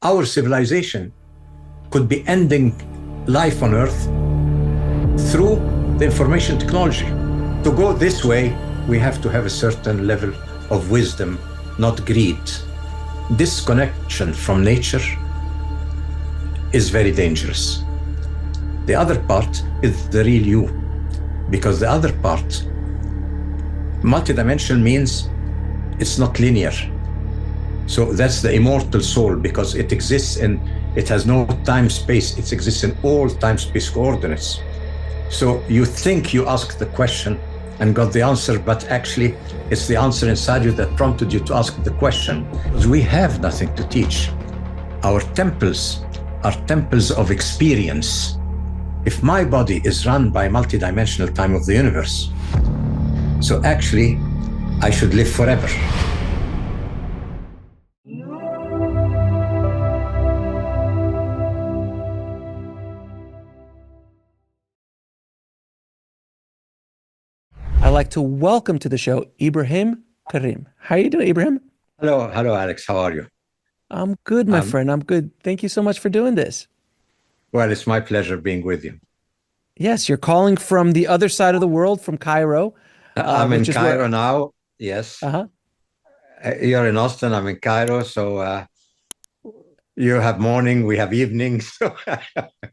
our civilization could be ending life on Earth through the information technology. To go this way, we have to have a certain level of wisdom, not greed. Disconnection from nature is very dangerous. The other part is the real you, because the other part, multidimensional, means it's not linear. So that's the immortal soul, because it exists it has no time space, it exists in all time space coordinates. So you think you asked the question and got the answer, but actually it's the answer inside you that prompted you to ask the question. Because we have nothing to teach. Our temples are temples of experience. If my body is run by multidimensional time of the universe, so actually I should live forever. I'd like to welcome to the show Ibrahim Karim. How are you doing, Ibrahim? Hello, Alex. How are you? I'm good, my friend. I'm good. Thank you so much for doing this. Well, it's my pleasure being with you. Yes, you're calling from the other side of the world, from Cairo. I'm in Cairo now. Yes. Uh-huh. You're in Austin. I'm in Cairo. So you have morning, we have evening. So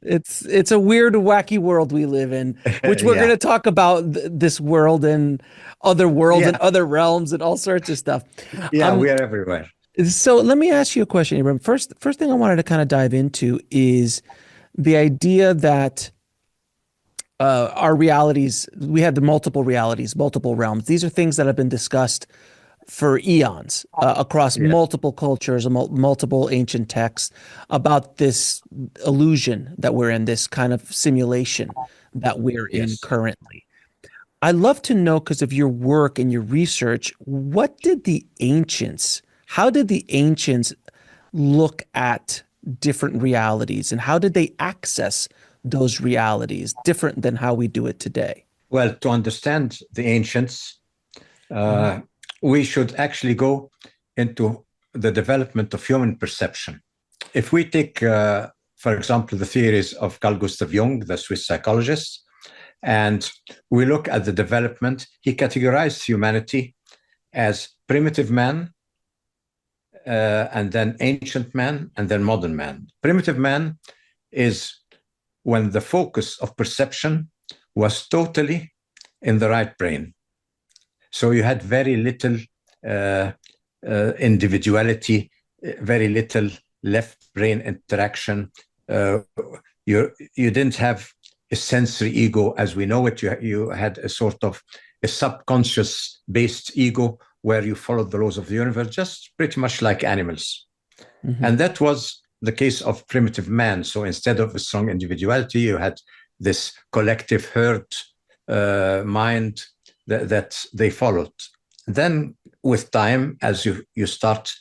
It's a weird, wacky world we live in, which we're Yeah. going to talk about this world and other worlds and Yeah. other realms and all sorts of stuff. Yeah, we are everywhere. So let me ask you a question, Ibrahim. First thing I wanted to kind of dive into is the idea that our realities, we have the multiple realities, multiple realms. These are things that have been discussed for eons across multiple cultures and multiple ancient texts about this illusion that we're in, this kind of simulation that we're in currently. I'd love to know, because of your work and your research, how did the ancients look at different realities, and how did they access those realities different than how we do it today? Well, to understand the ancients, we should actually go into the development of human perception. If we take, for example, the theories of Carl Gustav Jung, the Swiss psychologist, and we look at the development, he categorized humanity as primitive man, and then ancient man, and then modern man. Primitive man is when the focus of perception was totally in the right brain. So you had very little individuality, very little left brain interaction. You didn't have a sensory ego as we know it. You had a sort of a subconscious based ego where you followed the laws of the universe, just pretty much like animals. Mm-hmm. And that was the case of primitive man. So instead of a strong individuality, you had this collective herd mind that they followed. Then with time, as you start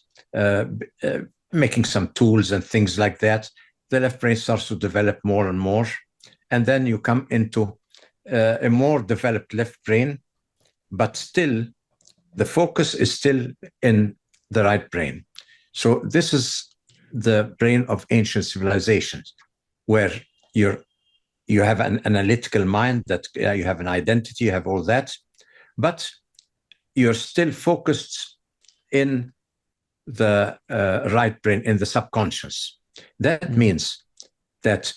making some tools and things like that, the left brain starts to develop more and more. And then you come into a more developed left brain, but still the focus is still in the right brain. So this is the brain of ancient civilizations, where you have an analytical mind, that you have an identity, you have all that, but you're still focused in the right brain, in the subconscious. That means that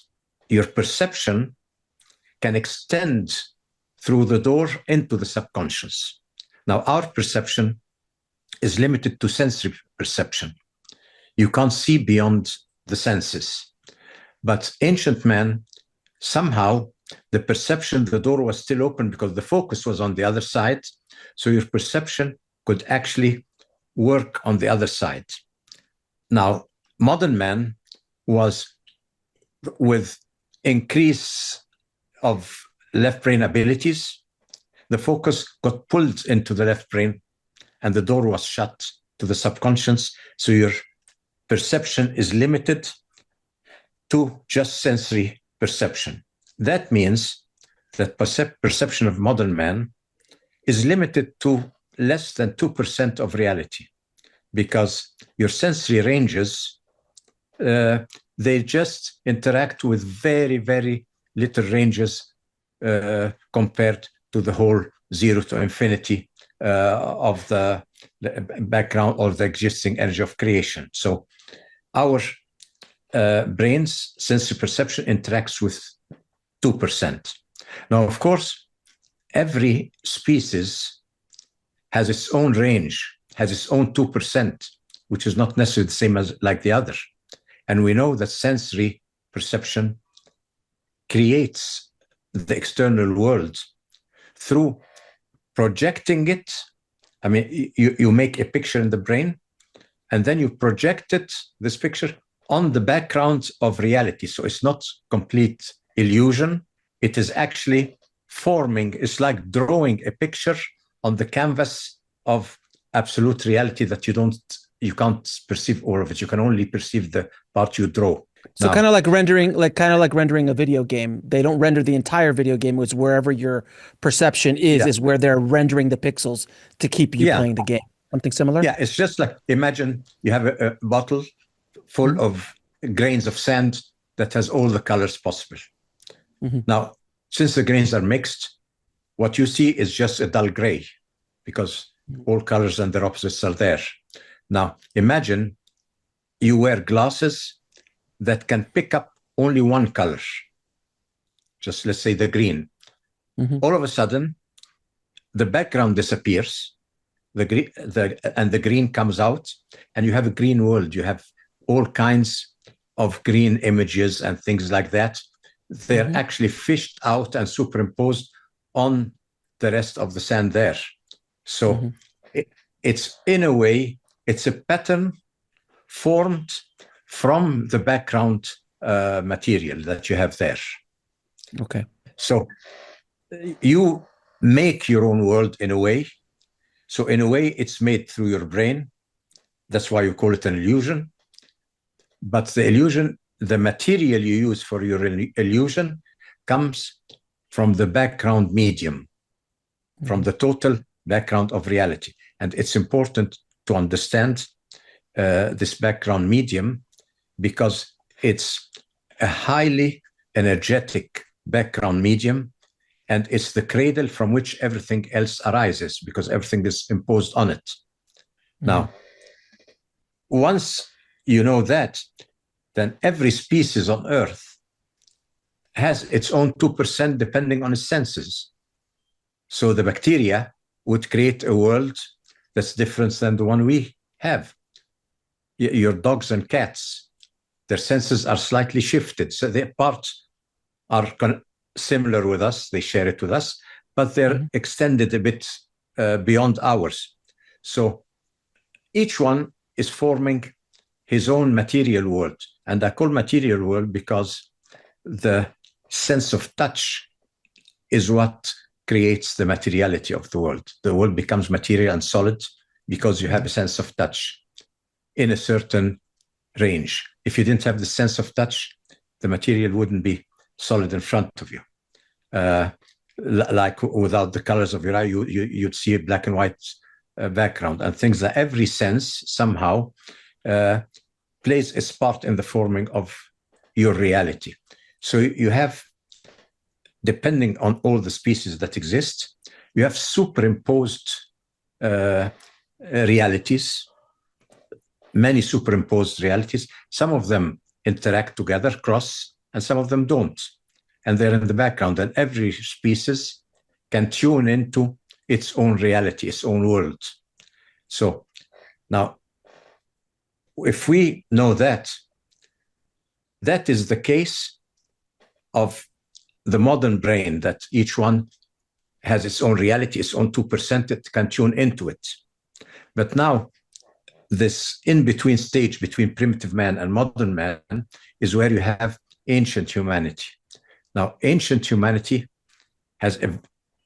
your perception can extend through the door into the subconscious. Now, our perception is limited to sensory perception. You can't see beyond the senses. But ancient man, somehow, the perception, the door was still open because the focus was on the other side. So your perception could actually work on the other side. Now, modern man was, with increase of left brain abilities, the focus got pulled into the left brain and the door was shut to the subconscious. So your perception is limited to just sensory perception. That means that perception of modern man is limited to less than 2% of reality, because your sensory ranges they just interact with very, very little ranges compared to the whole 0 to infinity of the background or the existing energy of creation. So our brain's sensory perception interacts with 2%. Now, of course, every species has its own range, has its own 2%, which is not necessarily the same as like the other. And we know that sensory perception creates the external world through projecting it. I mean, you make a picture in the brain, and then you project it, this picture, on the background of reality. So it's not complete illusion. It is actually forming, it's like drawing a picture on the canvas of absolute reality that you can't perceive all of it. You can only perceive the part you draw. So kind of like rendering a video game. They don't render the entire video game. It's wherever your perception is where they're rendering the pixels to keep you playing the game. Something similar? Yeah, it's just like, imagine you have a bottle full of grains of sand that has all the colors possible. Now, since the grains are mixed, what you see is just a dull gray because all colors and their opposites are there. Now, imagine you wear glasses that can pick up only one color, just let's say the green. All of a sudden, the background disappears, and the green comes out, and you have a green world. You have all kinds of green images and things like that. They're actually fished out and superimposed on the rest of the sand there. So it's, in a way, it's a pattern formed from the background material that you have there. Okay. So you make your own world in a way. So in a way, it's made through your brain. That's why you call it an illusion. But the illusion, the material you use for your illusion comes from the background medium, from the total background of reality. And it's important to understand this background medium because it's a highly energetic background medium, and it's the cradle from which everything else arises because everything is imposed on it. Now, once you know that, then every species on Earth has its own 2% depending on its senses. So the bacteria would create a world that's different than the one we have. Your dogs and cats, their senses are slightly shifted. So their parts are similar with us. They share it with us, but they're extended a bit beyond ours. So each one is forming his own material world. And I call material world because the sense of touch is what creates the materiality of the world. The world becomes material and solid because you have a sense of touch in a certain range. If you didn't have the sense of touch, the material wouldn't be solid in front of you. Like without the colors of your eye, you'd see a black and white background, and things that every sense somehow plays its part in the forming of your reality. So you have, depending on all the species that exist, you have superimposed realities, many superimposed realities. Some of them interact together, cross, and some of them don't. And they're in the background, and every species can tune into its own reality, its own world. So now, if we know that, that is the case of the modern brain, that each one has its own reality, its own 2%, it can tune into it. But now, this in-between stage between primitive man and modern man is where you have ancient humanity. Now, ancient humanity has an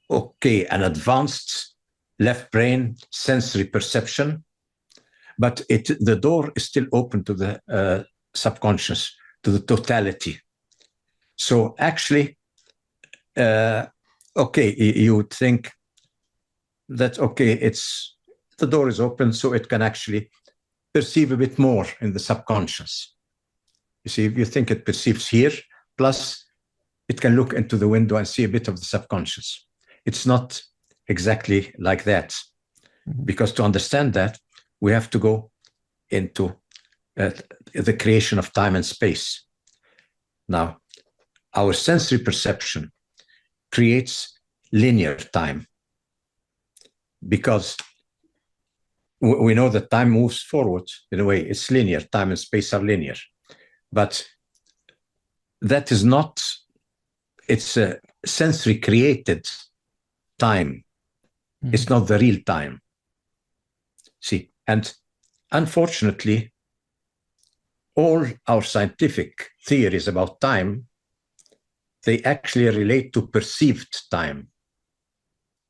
advanced left brain sensory perception, but the door is still open to the subconscious, to the totality. So actually, you would think that, the door is open, so it can actually perceive a bit more in the subconscious. You see, if you think it perceives here, plus it can look into the window and see a bit of the subconscious. It's not exactly like that. Because to understand that, we have to go into the creation of time and space. Now, our sensory perception creates linear time, because we know that time moves forward in a way. It's linear. Time and space are linear. But that is not, it's a sensory created time. It's not the real time. See, and unfortunately, all our scientific theories about time, they actually relate to perceived time.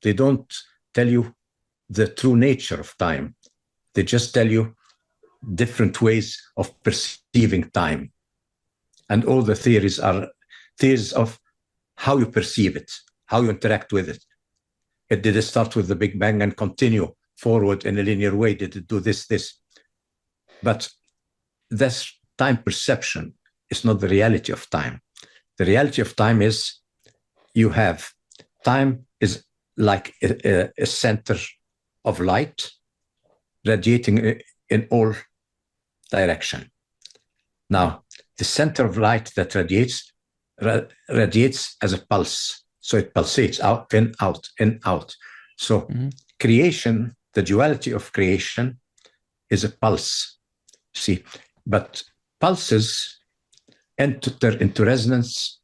They don't tell you the true nature of time. They just tell you different ways of perceiving time. And all the theories are theories of how you perceive it, how you interact with it. Did it start with the Big Bang and continue forward in a linear way? Did it do this? But this time perception is not the reality of time. The reality of time is you have time is like a center of light radiating in all direction. Now, the center of light that radiates as a pulse. So it pulsates out, in, out, in, out. So creation, the duality of creation is a pulse. See, but pulses enter into resonance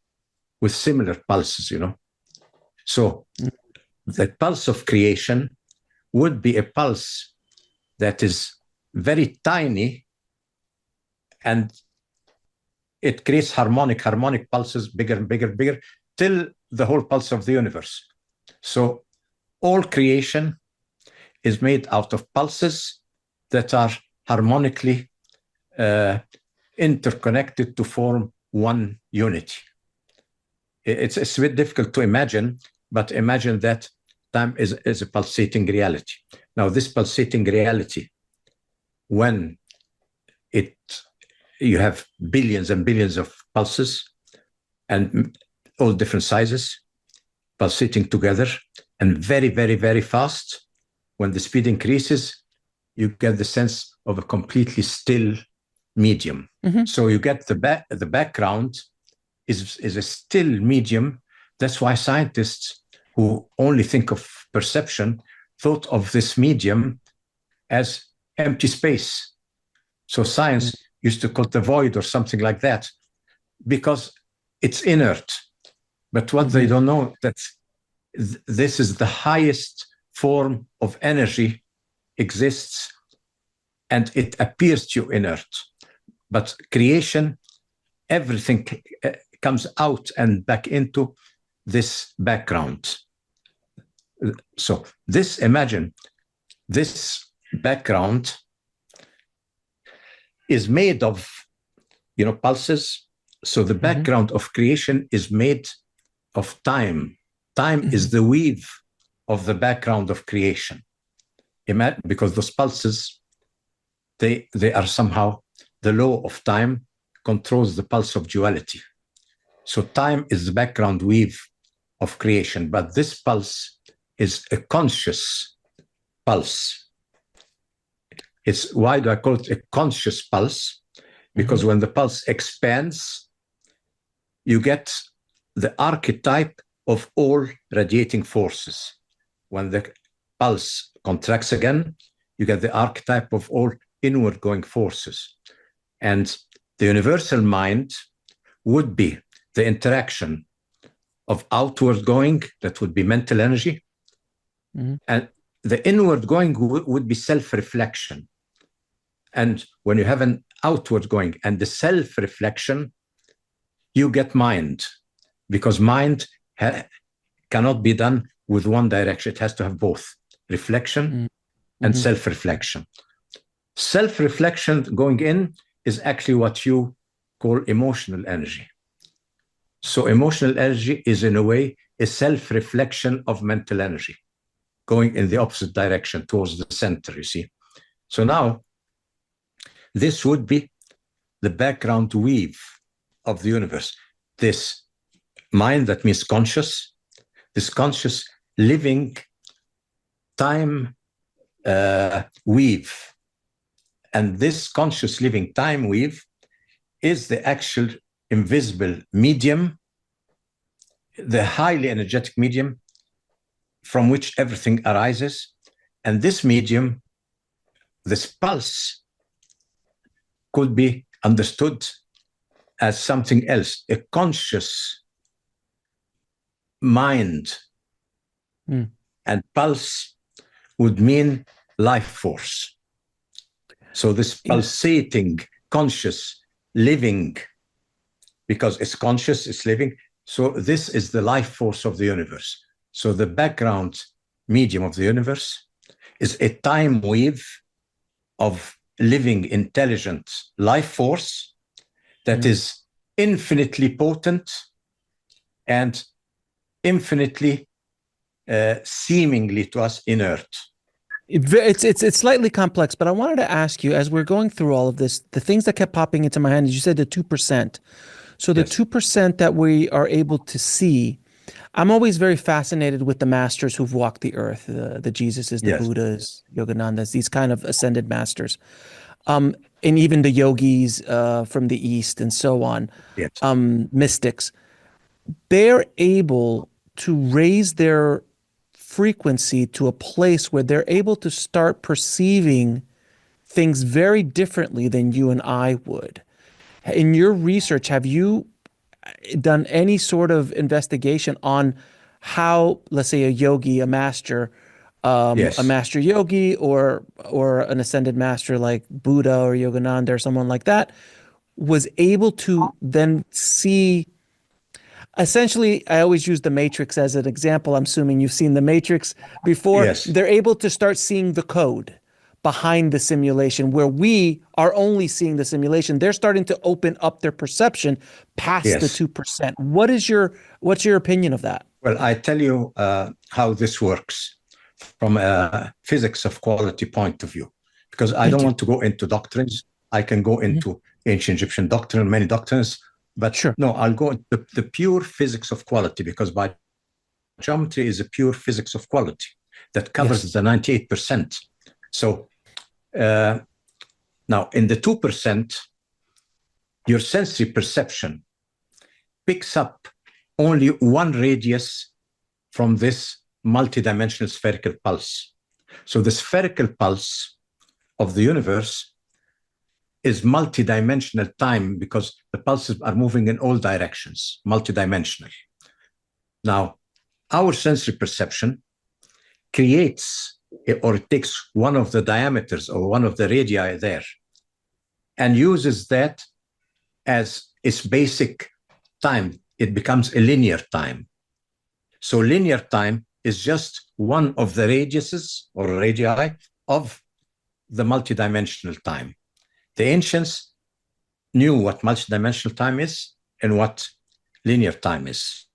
with similar pulses, you know. So the pulse of creation would be a pulse that is very tiny, and it creates harmonic pulses, bigger and bigger, bigger, till the whole pulse of the universe. So all creation is made out of pulses that are harmonically interconnected to form one unity. It's a bit difficult to imagine, but imagine that time is a pulsating reality. Now, this pulsating reality, when you have billions and billions of pulses and all different sizes pulsating together and very, very, very fast, when the speed increases, you get the sense of a completely still medium. So you get the background is a still medium. That's why scientists who only think of perception thought of this medium as empty space. So science used to call it the void or something like that, because it's inert. But what they don't know, that this is the highest form of energy exists, and it appears to you inert. But creation, everything comes out and back into this background. So imagine this background is made of, pulses. So the background of creation is made of time. Time is the weave of the background of creation. Because those pulses, they are somehow, the law of time controls the pulse of duality. So time is the background weave of creation, but this pulse is a conscious pulse. Why do I call it a conscious pulse? Because when the pulse expands, you get the archetype of all radiating forces. When the pulse contracts again, you get the archetype of all inward going forces. And the universal mind would be the interaction of outward going, that would be mental energy, and the inward going would be self-reflection. And when you have an outward going and the self-reflection, you get mind, because mind cannot be done with one direction. It has to have both reflection and self-reflection. Self-reflection going in is actually what you call emotional energy. So emotional energy is, in a way, a self-reflection of mental energy, going in the opposite direction towards the center, you see. So now, this would be the background weave of the universe. This mind, that means conscious, this conscious living time weave. And this conscious living time weave is the actual invisible medium, the highly energetic medium from which everything arises. And this medium, this pulse, could be understood as something else, a conscious mind. And pulse would mean life force. So this pulsating, conscious, living, because it's conscious, it's living. So this is the life force of the universe. So the background medium of the universe is a time wave of living, intelligent life force that is infinitely potent and infinitely seemingly to us inert. It's slightly complex, but I wanted to ask you, as we're going through all of this, the things that kept popping into my head is you said the 2%. So the 2% that we are able to see, I'm always very fascinated with the masters who've walked the earth, the Jesuses, the Buddhas, Yoganandas, these kind of ascended masters, and even the yogis from the East and so on, mystics. They're able to raise their frequency to a place where they're able to start perceiving things very differently than you and I would. In your research, have you done any sort of investigation on how, let's say, a yogi, a master, a master yogi, or an ascended master like Buddha or Yogananda or someone like that, was able to then see? Essentially, I always use the Matrix as an example. I'm assuming you've seen the Matrix before. Yes. They're able to start seeing the code behind the simulation, where we are only seeing the simulation. They're starting to open up their perception past the 2%. What's your opinion of that? Well, I tell you how this works from a physics of quality point of view, because I don't want to go into doctrines. I can go into ancient Egyptian doctrine, many doctrines. But no, I'll go into the pure physics of quality, because biogeometry is a pure physics of quality that covers the 98%. So now in the 2%, your sensory perception picks up only one radius from this multidimensional spherical pulse. So the spherical pulse of the universe is multidimensional time, because the pulses are moving in all directions, multidimensional. Now, our sensory perception creates, or it takes one of the diameters or one of the radii there and uses that as its basic time. It becomes a linear time. So linear time is just one of the radiuses or radii of the multidimensional time. The ancients knew what multidimensional time is and what linear time is.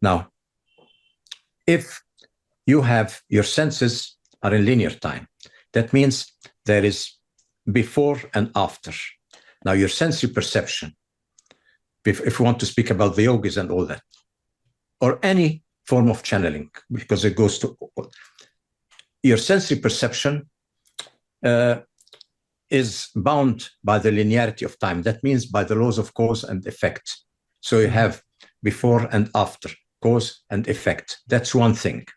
Now, if you have your senses are in linear time, that means there is before and after. Now, your sensory perception, if you want to speak about the yogis and all that, or any form of channeling, because it goes to your sensory perception, is bound by the linearity of time. That means by the laws of cause and effect. So you have before and after, cause and effect. That's one thing.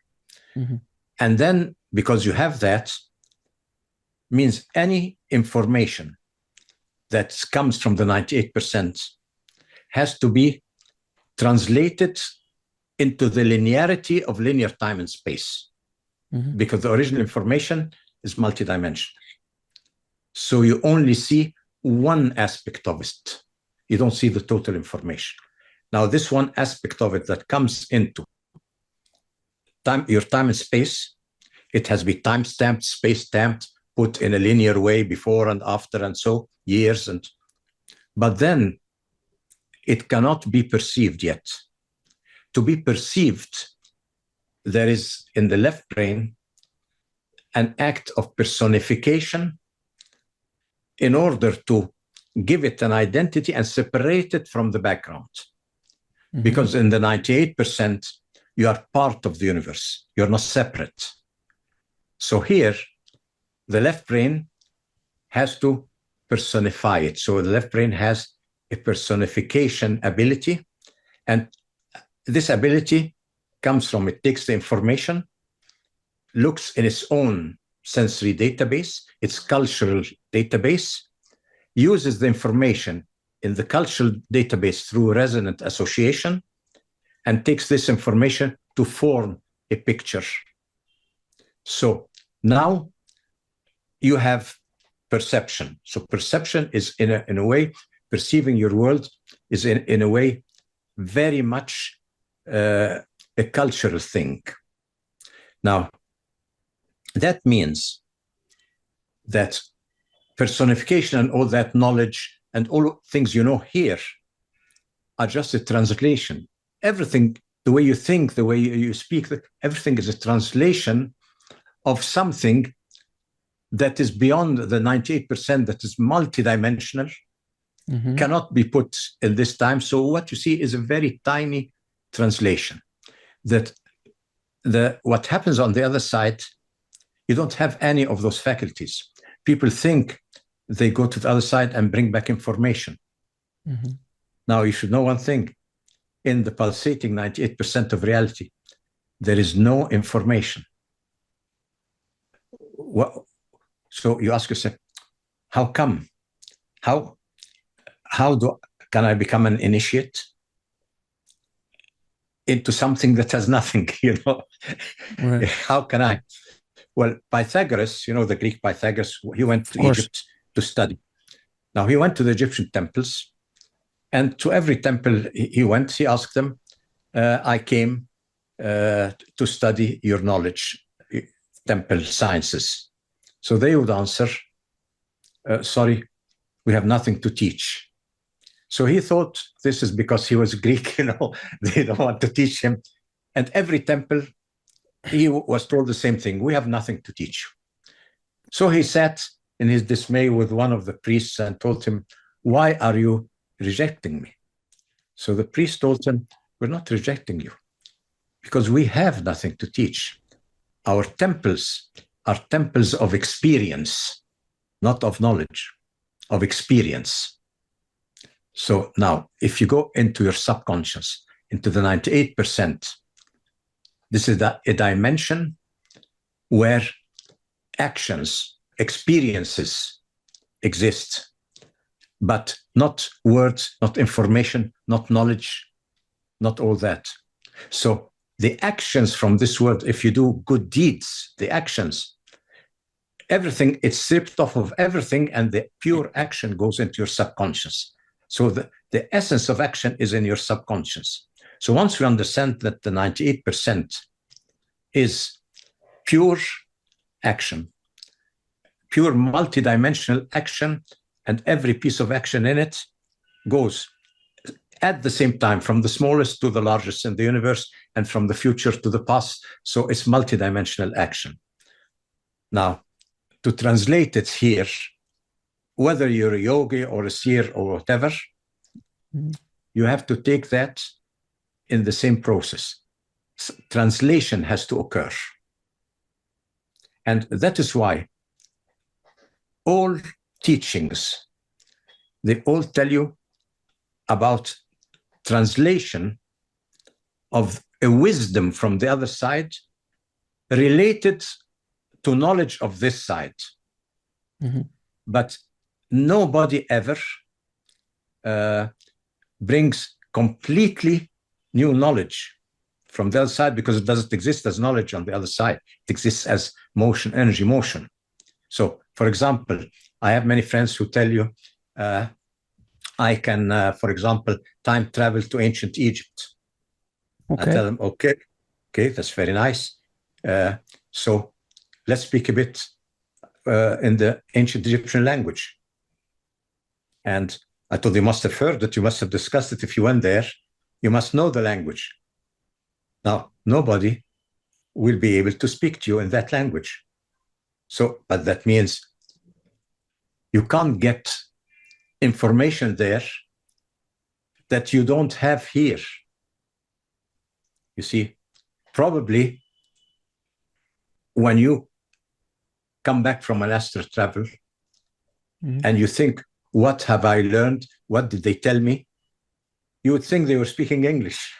And then, because you have that, means any information that comes from the 98% has to be translated into the linearity of linear time and space, because the original information is multidimensional. So you only see one aspect of it. You don't see the total information. Now, this one aspect of it that comes into time, your time and space, it has been time-stamped, space-stamped, put in a linear way before and after, and so years. But then it cannot be perceived yet. To be perceived, there is in the left brain an act of personification in order to give it an identity and separate it from the background. Mhm. Because in the 98%, you are part of the universe. You're not separate. So here, the left brain has to personify it. So the left brain has a personification ability. And this ability comes from, it takes the information, looks in its own sensory database, its cultural database, uses the information in the cultural database through resonant association, and takes this information to form a picture. So now you have perception. So perception is in a way, perceiving your world is in a way very much a cultural thing. Now, that means that personification and all that knowledge and all things you know here are just a translation. Everything, the way you think, the way you speak, everything is a translation of something that is beyond the 98%, that is multidimensional, cannot be put in this time. So what you see is a very tiny translation. That what happens on the other side, you don't have any of those faculties. People think they go to the other side and bring back information. Now, you should know one thing. In the pulsating 98% of reality, there is no information. So you ask yourself, how come? How can I become an initiate into something that has nothing, Right. How can I? Well, Pythagoras, the Greek Pythagoras, he went to Egypt to study. Now, he went to the Egyptian temples, and to every temple he went, he asked them, I came to study your knowledge, temple sciences. So they would answer, sorry, we have nothing to teach. So he thought this is because he was Greek, they don't want to teach him. And every temple, he was told the same thing, we have nothing to teach you. So he sat in his dismay with one of the priests and told him, why are you rejecting me? So the priest told him, we're not rejecting you because we have nothing to teach. Our temples are temples of experience, not of knowledge, of experience. So now, if you go into your subconscious, into the 98%, this is a dimension where actions, experiences exist, but not words, not information, not knowledge, not all that. So the actions from this world, if you do good deeds, the actions, everything, it's stripped off of everything, and the pure action goes into your subconscious. So the essence of action is in your subconscious. So once we understand that the 98% is pure action, pure multidimensional action, and every piece of action in it goes at the same time from the smallest to the largest in the universe and from the future to the past. So it's multidimensional action. Now, to translate it here, whether you're a yogi or a seer or whatever, you have to take that in the same process. Translation has to occur. And that is why all teachings, they all tell you about translation of a wisdom from the other side related to knowledge of this side. But nobody ever brings completely new knowledge from the other side, because it doesn't exist as knowledge on the other side. It exists as motion, energy, motion. So, for example, I have many friends who tell you, I can, for example, time travel to ancient Egypt. I tell them, okay, that's very nice. So let's speak a bit in the ancient Egyptian language. And I told you must have heard it, you must have discussed it. If you went there, you must know the language. Now, nobody will be able to speak to you in that language. So, but that means you can't get information there that you don't have here. You see, probably when you come back from an astral travel and you think, what have I learned? What did they tell me? You would think they were speaking English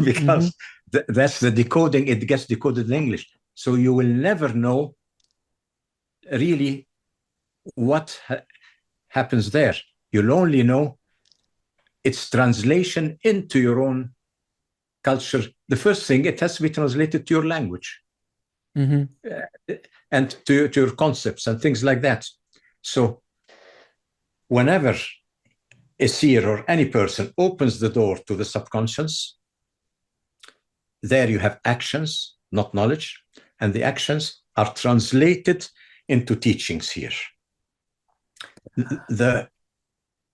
because that's the decoding. It gets decoded in English. So you will never know really what happens there. You'll only know its translation into your own culture. The first thing, it has to be translated to your language and to your concepts and things like that. So whenever a seer or any person opens the door to the subconscious, there you have actions, not knowledge, and the actions are translated into teachings here. The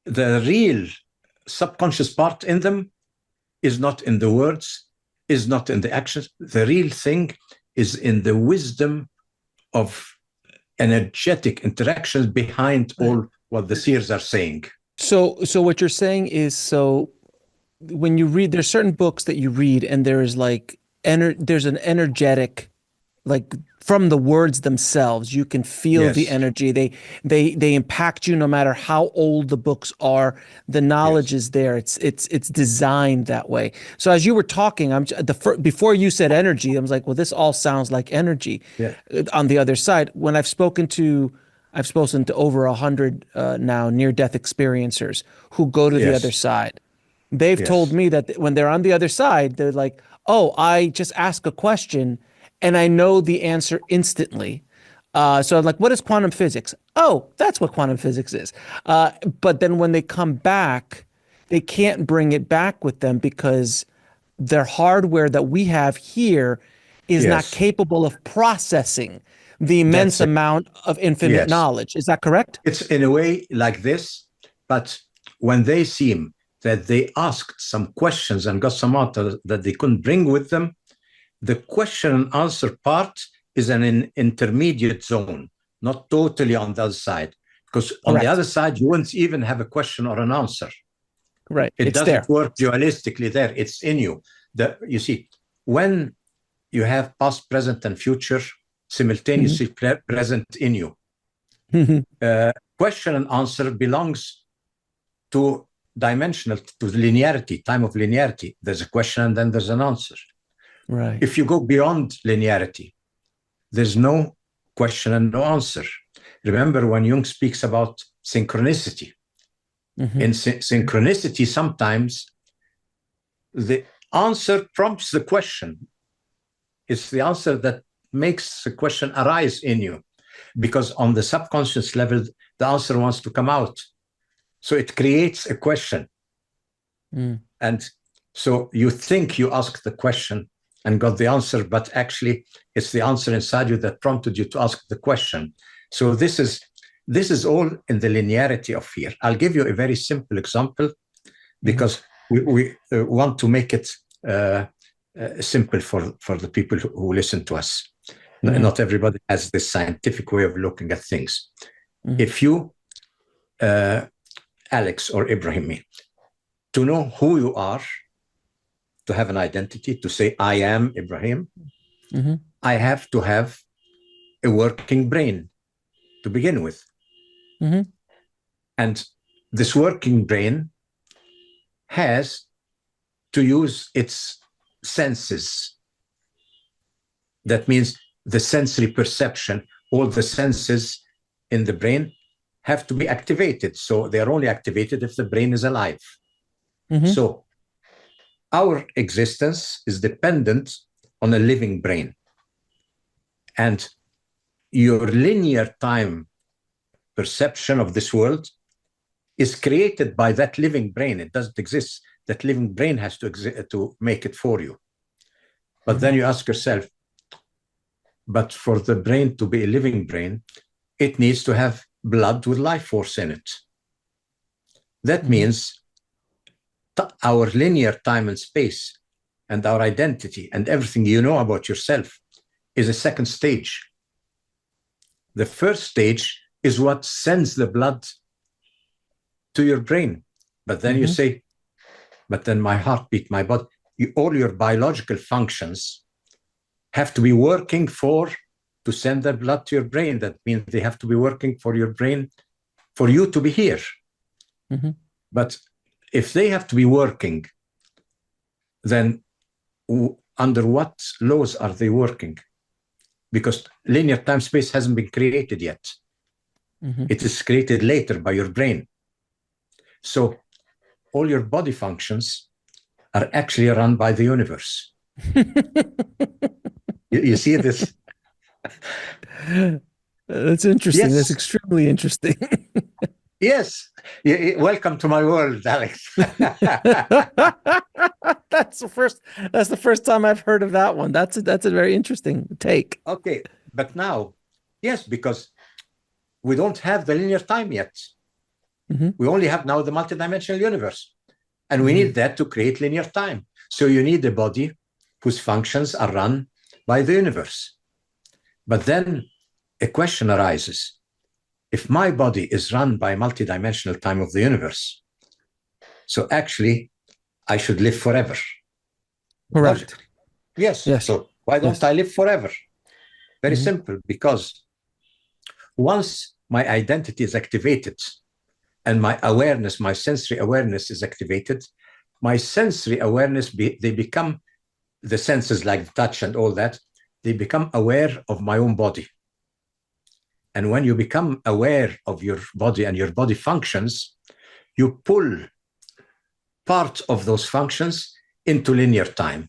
real subconscious part in them is not in the words, is not in the actions. The real thing is in the wisdom of energetic interactions behind all what the seers are saying. So what you're saying is, so when you read, there's certain books that you read, and there's like there's an energetic, like from the words themselves, you can feel the energy. They impact you no matter how old the books are. The knowledge is there. It's designed that way. So as you were talking, before you said energy, I was like, well, this all sounds like energy. On the other side, when I've spoken to over 100 now near-death experiencers who go to the other side. They've told me that when they're on the other side, they're like, oh, I just ask a question and I know the answer instantly. So I'm like, what is quantum physics? Oh, that's what quantum physics is. But then when they come back, they can't bring it back with them because their hardware that we have here is not capable of processing the immense amount of infinite knowledge. Is that correct? It's in a way like this, but when they seem that they asked some questions and got some answers that they couldn't bring with them, the question and answer part is an intermediate zone, not totally on the other side. Because on the other side, you wouldn't even have a question or an answer. Right. It doesn't work dualistically there. It's in you. You see, when you have past, present, and future simultaneously present in you, question and answer belongs to dimensional, to linearity, time of linearity. There's a question and then there's an answer. Right. If you go beyond linearity, there's no question and no answer. Remember when Jung speaks about synchronicity. In synchronicity, sometimes the answer prompts the question. It's the answer that makes the question arise in you, because on the subconscious level, the answer wants to come out. So it creates a question. And so you think you asked the question and got the answer, but actually it's the answer inside you that prompted you to ask the question. So this is all in the linearity of fear. I'll give you a very simple example because we want to make it simple for the people who listen to us. Not everybody has this scientific way of looking at things. If you, Alex or Ibrahim, to know who you are, to have an identity, to say, I am Ibrahim, I have to have a working brain to begin with. And this working brain has to use its senses. That means the sensory perception, all the senses in the brain have to be activated. So they are only activated if the brain is alive. So our existence is dependent on a living brain. And your linear time perception of this world is created by that living brain. It doesn't exist. That living brain has to exist to make it for you. But then you ask yourself, but for the brain to be a living brain, it needs to have blood with life force in it. That means our linear time and space and our identity and everything you know about yourself is a second stage. The first stage is what sends the blood to your brain. But then you say, but then my heartbeat, my body, all your biological functions have to be working to send the blood to your brain. That means they have to be working for your brain, for you to be here. But if they have to be working, then under what laws are they working? Because linear time-space hasn't been created yet. It is created later by your brain. So all your body functions are actually run by the universe. you see this? That's interesting. Yes. That's extremely interesting. Yes. Welcome to my world, Alex. That's the first time I've heard of that one. That's a very interesting take. Okay. But now, yes, because we don't have the linear time yet. We only have now the multidimensional universe. And we need that to create linear time. So you need a body whose functions are run by the universe. But then a question arises. If my body is run by multidimensional time of the universe, so actually I should live forever. Correct. Logically. Yes. Yes. So why don't I live forever? Very simple, because once my identity is activated and my awareness, my sensory awareness is activated, my sensory awareness, they become the senses like touch and all that, they become aware of my own body. And when you become aware of your body and your body functions, you pull part of those functions into linear time.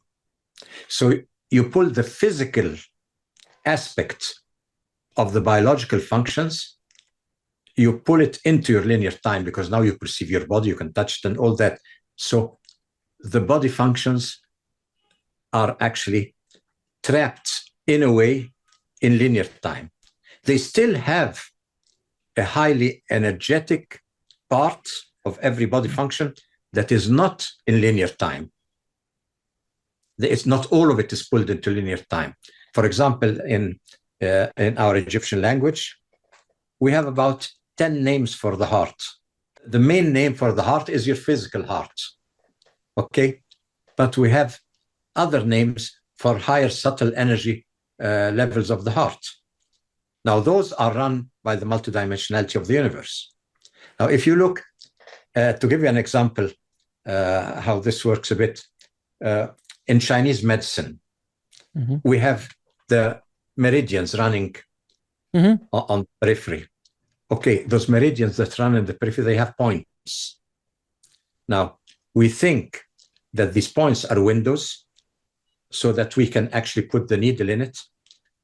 So you pull the physical aspect of the biological functions, you pull it into your linear time, because now you perceive your body, you can touch it and all that. So the body functions are actually trapped in a way in linear time. They still have a highly energetic part of every body function that is not in linear time. It's not all of it is pulled into linear time. For example, in our Egyptian language, we have about 10 names for the heart. The main name for the heart is your physical heart. Okay? But we have other names for higher subtle energy levels of the heart. Now, those are run by the multidimensionality of the universe. Now, if you look, to give you an example, how this works a bit, in Chinese medicine, we have the meridians running on the periphery. Okay, those meridians that run in the periphery, they have points. Now, we think that these points are windows so that we can actually put the needle in it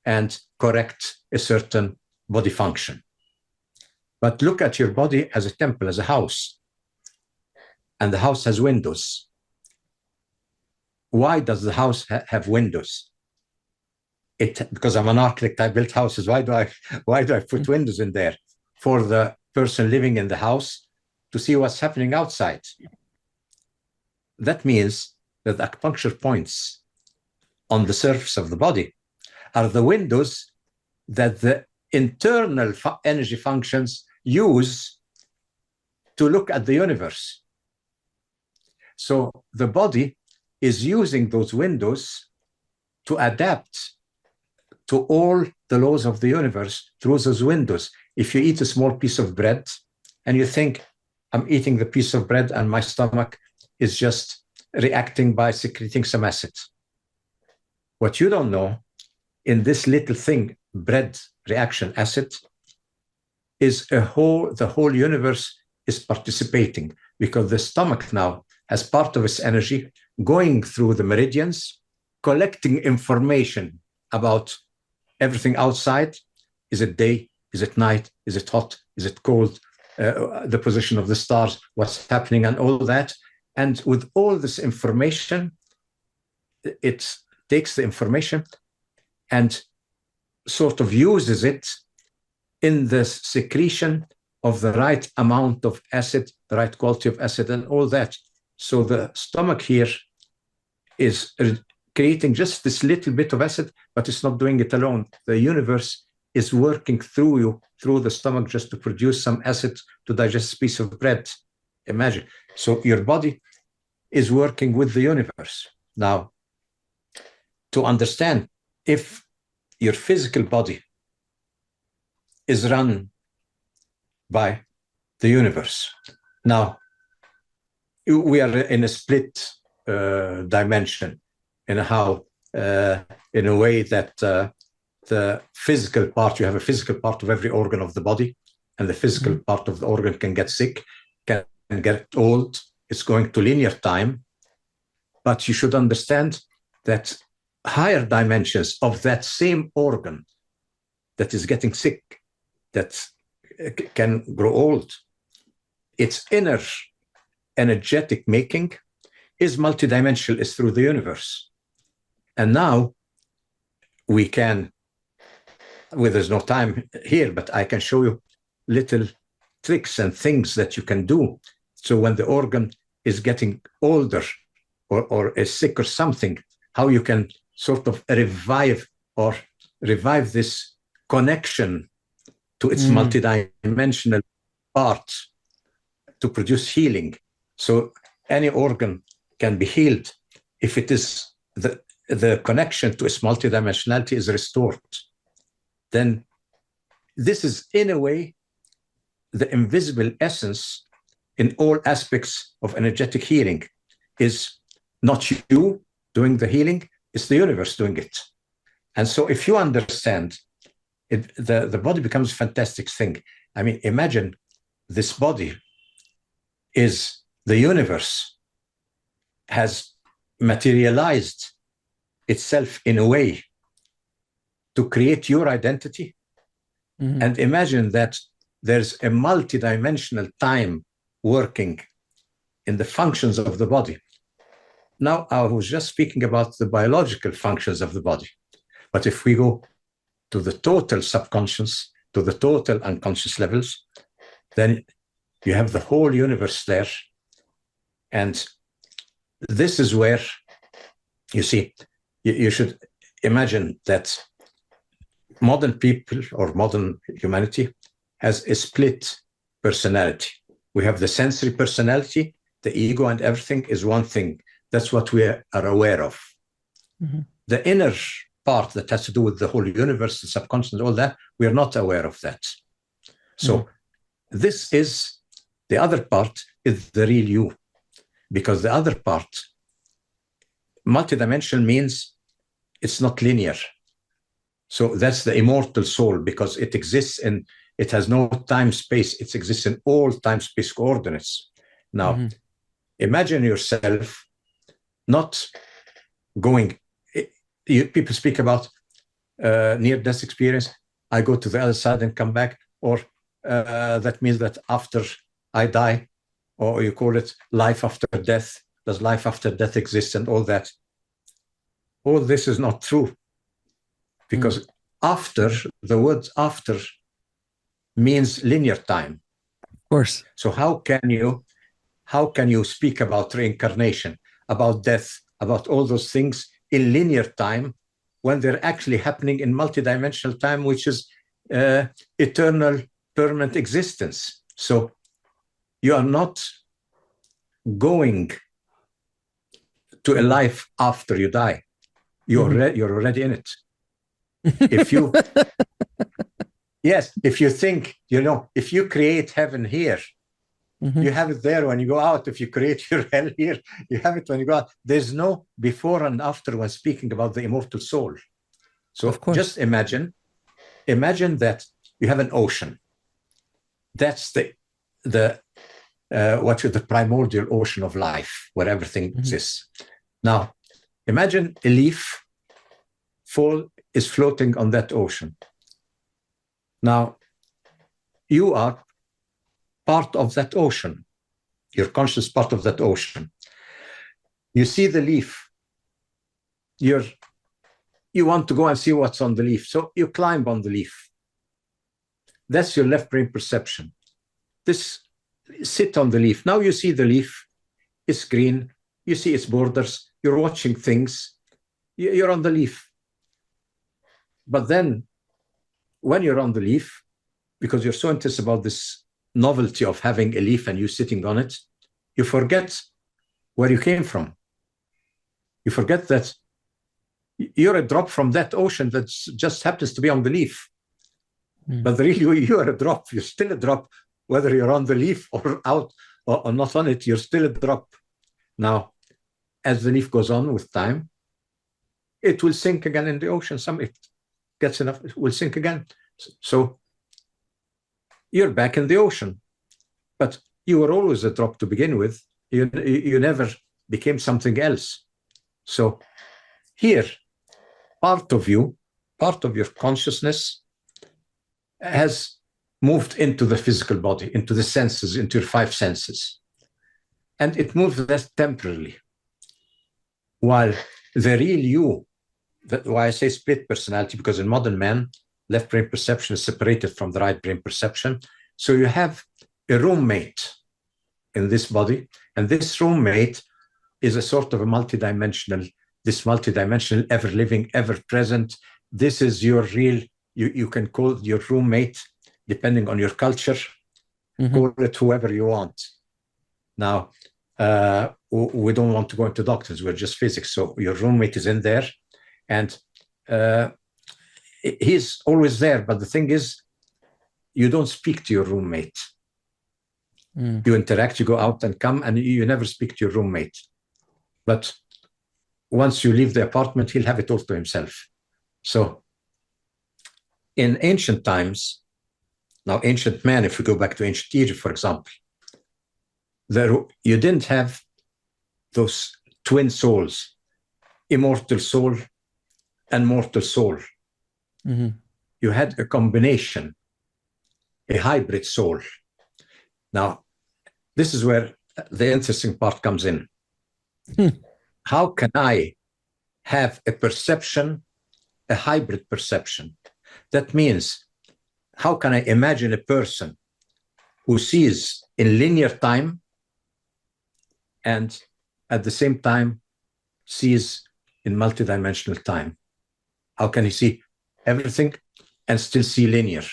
and correct a certain body function. But look at your body as a temple, as a house. And the house has windows. Why does the house have windows? Because I'm an architect, I built houses. Why do I put windows in there? For the person living in the house to see what's happening outside. That means that the acupuncture points on the surface of the body are the windows that the internal energy functions use to look at the universe. So the body is using those windows to adapt to all the laws of the universe through those windows. If you eat a small piece of bread and you think, I'm eating the piece of bread and my stomach is just reacting by secreting some acid. What you don't know, in this little thing, bread reaction acid, is the whole universe is participating, because the stomach now has part of its energy going through the meridians, collecting information about everything outside. Is it day? Is it night? Is it hot? Is it cold? The position of the stars, what's happening and all that. And with all this information, it takes the information and sort of uses it in the secretion of the right amount of acid, the right quality of acid and all that. So the stomach here is creating just this little bit of acid, but it's not doing it alone. The universe is working through you, through the stomach, just to produce some acid to digest a piece of bread. Imagine. So your body is working with the universe. Now, to understand if your physical body is run by the universe. Now, we are in a split dimension in in a way that the physical part, you have a physical part of every organ of the body, and the physical part of the organ can get sick, can get old. It's going to linear time. But you should understand that higher dimensions of that same organ that is getting sick, that can grow old, its inner energetic making is multidimensional, is through the universe. And now we can, well, there's no time here, but I can show you little tricks and things that you can do. So when the organ is getting older or is sick or something, how you can sort of revive this connection to its multidimensional part to produce healing. So any organ can be healed if it is the connection to its multidimensionality is restored. Then this is, in a way, the invisible essence in all aspects of energetic healing. Is not you doing the healing, it's the universe doing it. And so if you understand it, the body becomes a fantastic thing. I mean, imagine this body is the universe has materialized itself in a way to create your identity. And imagine that there's a multidimensional time working in the functions of the body. Now, I was just speaking about the biological functions of the body. But if we go to the total subconscious, to the total unconscious levels, then you have the whole universe there. And this is where, you see, you should imagine that modern people or modern humanity has a split personality. We have the sensory personality, the ego and everything is one thing. That's what we are aware of. The inner part that has to do with the whole universe, the subconscious, and all that, we are not aware of that. So this is, the other part is the real you. Because the other part, multidimensional means it's not linear. So that's the immortal soul, because it exists in, it has no time space, it exists in all time space coordinates. Now, imagine yourself not going, people speak about near-death experience, I go to the other side and come back, or that means that after I die, or you call it life after death, does life after death exist and all that? All this is not true. Because after, the word after means linear time. Of course. So how can you speak about reincarnation, about death, about all those things in linear time when they're actually happening in multidimensional time, which is eternal, permanent existence? So you are not going to a life after you die. You're already in it. If you, yes, if you think, if you create heaven here, you have it there when you go out. If you create your hell here, you have it when you go out. There's no before and after when speaking about the immortal soul. So just imagine that you have an ocean. That's the primordial ocean of life, where everything exists. Now, imagine a leaf is floating on that ocean. Now, you are part of that ocean. You're conscious part of that ocean. You see the leaf. You want to go and see what's on the leaf. So you climb on the leaf. That's your left brain perception. Sit on the leaf. Now you see the leaf. It's green. You see its borders. You're watching things. You're on the leaf. But then, when you're on the leaf, because you're so interested about this novelty of having a leaf and you sitting on it, you forget where you came from. You forget that you're a drop from that ocean that just happens to be on the leaf. But really, you are a drop. You're still a drop, whether you're on the leaf or out or not on it, you're still a drop. Now, as the leaf goes on with time, it will sink again in the ocean. It gets enough, it will sink again. So you're back in the ocean. But you were always a drop to begin with. You never became something else. So here, part of your consciousness has moved into the physical body, into the senses, into your five senses. And it moves less temporarily. While the real you, why I say split personality, because in modern man, left brain perception is separated from the right brain perception. So you have a roommate in this body, and this roommate is a sort of a multidimensional, ever living, ever present. This is your real, you can call your roommate, depending on your culture, call it whoever you want. Now, we don't want to go into doctors, we're just physics. So your roommate is in there, and he's always there. But the thing is, you don't speak to your roommate. You interact, you go out and come, and you never speak to your roommate. But once you leave the apartment, he'll have it all to himself. So in ancient times, now ancient man, if we go back to ancient Egypt, for example, you didn't have those twin souls, immortal soul and mortal soul. You had a combination, a hybrid soul. Now, this is where the interesting part comes in. How can I have a perception, a hybrid perception? That means, how can I imagine a person who sees in linear time and at the same time sees in multidimensional time? How can he see everything and still see linear?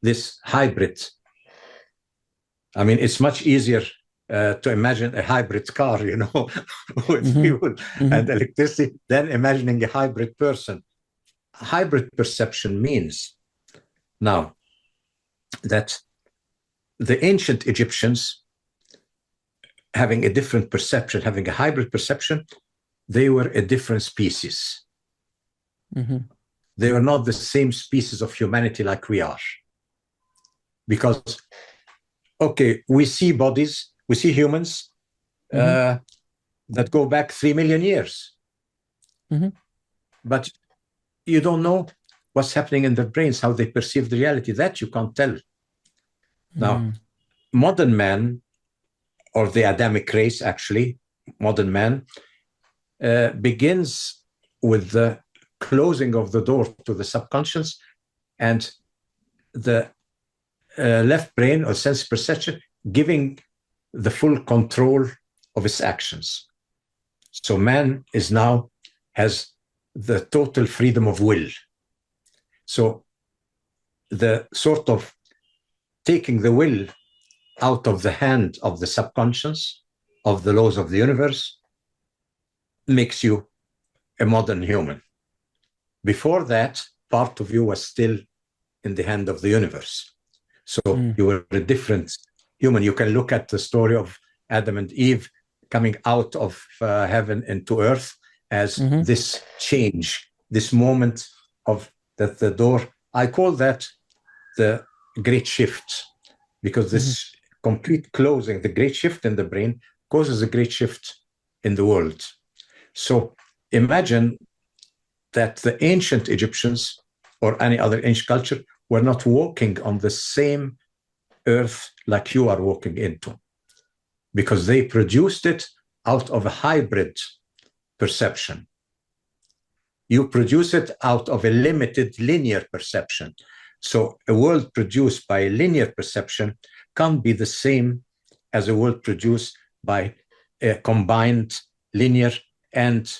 This hybrid. I mean, it's much easier to imagine a hybrid car, with fuel and electricity, than imagining a hybrid person. Hybrid perception means now that the ancient Egyptians, having a different perception, having a hybrid perception, they were a different species. They were not the same species of humanity like we are. Because, okay, we see bodies, we see humans that go back 3 million years. But you don't know what's happening in their brains, how they perceive the reality. That you can't tell. Now, modern man, or the Adamic race, actually, modern man, begins with the closing of the door to the subconscious and the left brain or sense perception giving the full control of its actions. So man is now has the total freedom of will. So the sort of taking the will out of the hand of the subconscious, of the laws of the universe, makes you a modern human. Before that, part of you was still in the hand of the universe. So you were a different human. You can look at the story of Adam and Eve coming out of heaven into earth as this change, this moment of that the door. I call that the great shift, because this complete closing, the great shift in the brain, causes a great shift in the world. So imagine that the ancient Egyptians or any other ancient culture were not walking on the same earth like you are walking into, because they produced it out of a hybrid perception. You produce it out of a limited linear perception. So a world produced by a linear perception can't be the same as a world produced by a combined linear and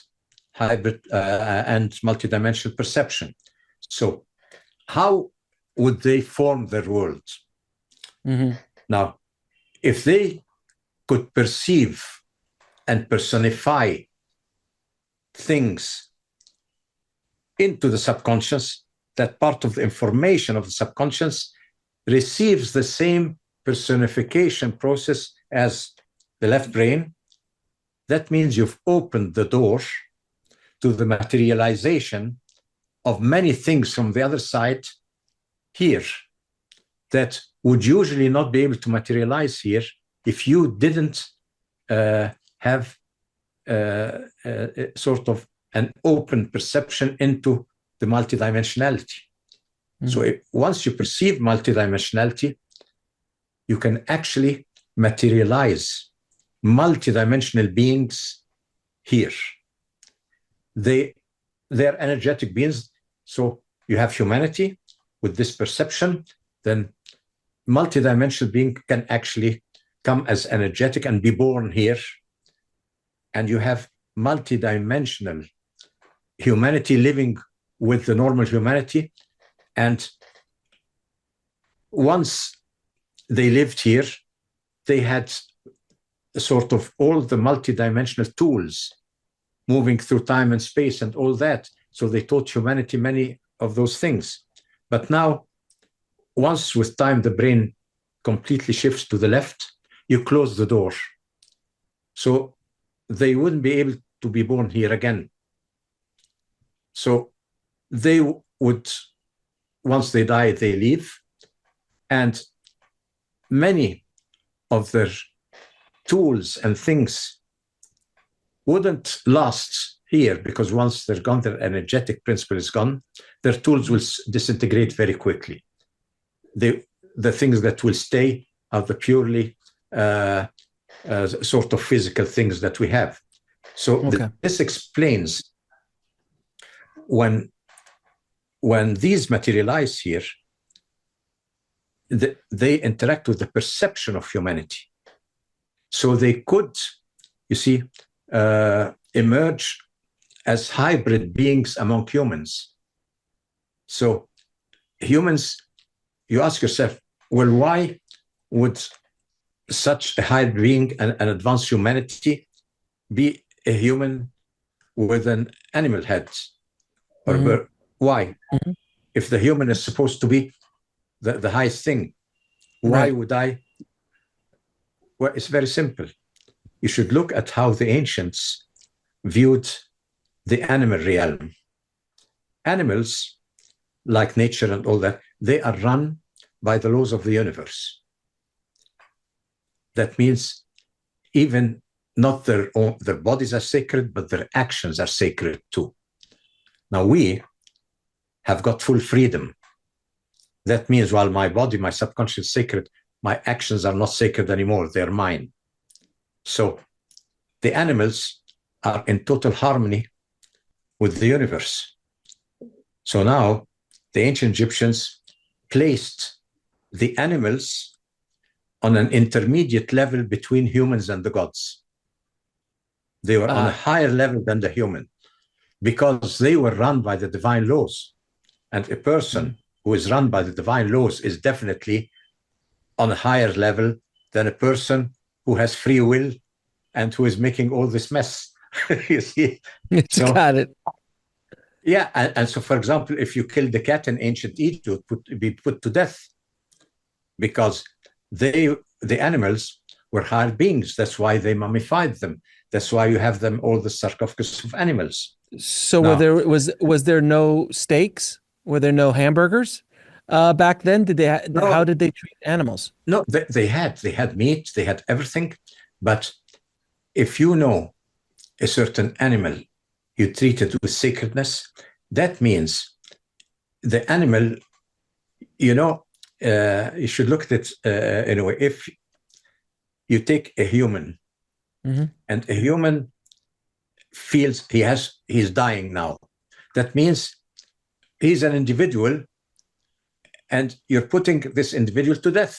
hybrid and multidimensional perception. So how would they form their world? Now, if they could perceive and personify things into the subconscious, that part of the information of the subconscious receives the same personification process as the left brain. That means you've opened the door to the materialization of many things from the other side here that would usually not be able to materialize here if you didn't have sort of an open perception into the multidimensionality. Mm-hmm. So once you perceive multidimensionality, you can actually materialize multidimensional beings here. They're energetic beings. So you have humanity with this perception, then multidimensional being can actually come as energetic and be born here. And you have multidimensional humanity living with the normal humanity. And once they lived here, they had sort of all the multidimensional tools moving through time and space and all that. So they taught humanity many of those things. But now, once with time the brain completely shifts to the left, you close the door. So they wouldn't be able to be born here again. So they would, once they die, they leave. And many of their tools and things wouldn't last here, because once they're gone, their energetic principle is gone, their tools will disintegrate very quickly. The things that will stay are the purely sort of physical things that we have. So this explains when these materialize here, they interact with the perception of humanity. So they could, you see, emerge as hybrid beings among humans. So humans, you ask yourself, well, why would such a hybrid being, an advanced humanity, be a human with an animal head? Or why? Mm-hmm. If the human is supposed to be the highest thing, why would I? Well, it's very simple. You should look at how the ancients viewed the animal realm. Animals, like nature and all that, they are run by the laws of the universe. That means even not their bodies are sacred, but their actions are sacred too. Now we have got full freedom. That means while my body, my subconscious is sacred, my actions are not sacred anymore, they're mine. So the animals are in total harmony with the universe. So now the ancient Egyptians placed the animals on an intermediate level between humans and the gods. They were on a higher level than the human, because they were run by the divine laws. And a person who is run by the divine laws is definitely on a higher level than a person who has free will and who is making all this mess. You see? So, got it. Yeah, and so, for example, if you killed a cat in ancient Egypt, it would be put to death, because the animals were higher beings. That's why they mummified them. That's why you have them all the sarcophagus of animals. So was there no steaks? Were there no hamburgers back then? Did they? No. How did they treat animals? No, they had meat, they had everything. But if you know a certain animal, you treat it with sacredness. That means the animal, you should look at it in a way. If you take a human, and a human feels he's dying now, that means he's an individual, and you're putting this individual to death.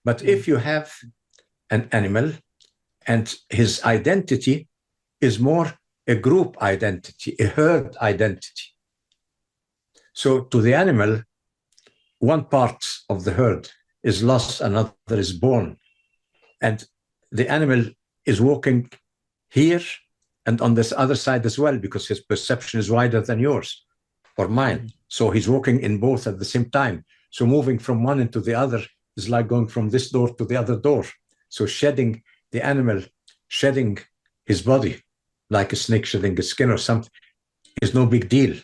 But if you have an animal and his identity is more a group identity, a herd identity. So to the animal, one part of the herd is lost, another is born. And the animal is walking here and on this other side as well, because his perception is wider than yours or mine. So he's walking in both at the same time. So moving from one into the other is like going from this door to the other door. So shedding the animal, shedding his body, like a snake shedding his skin or something, is no big deal.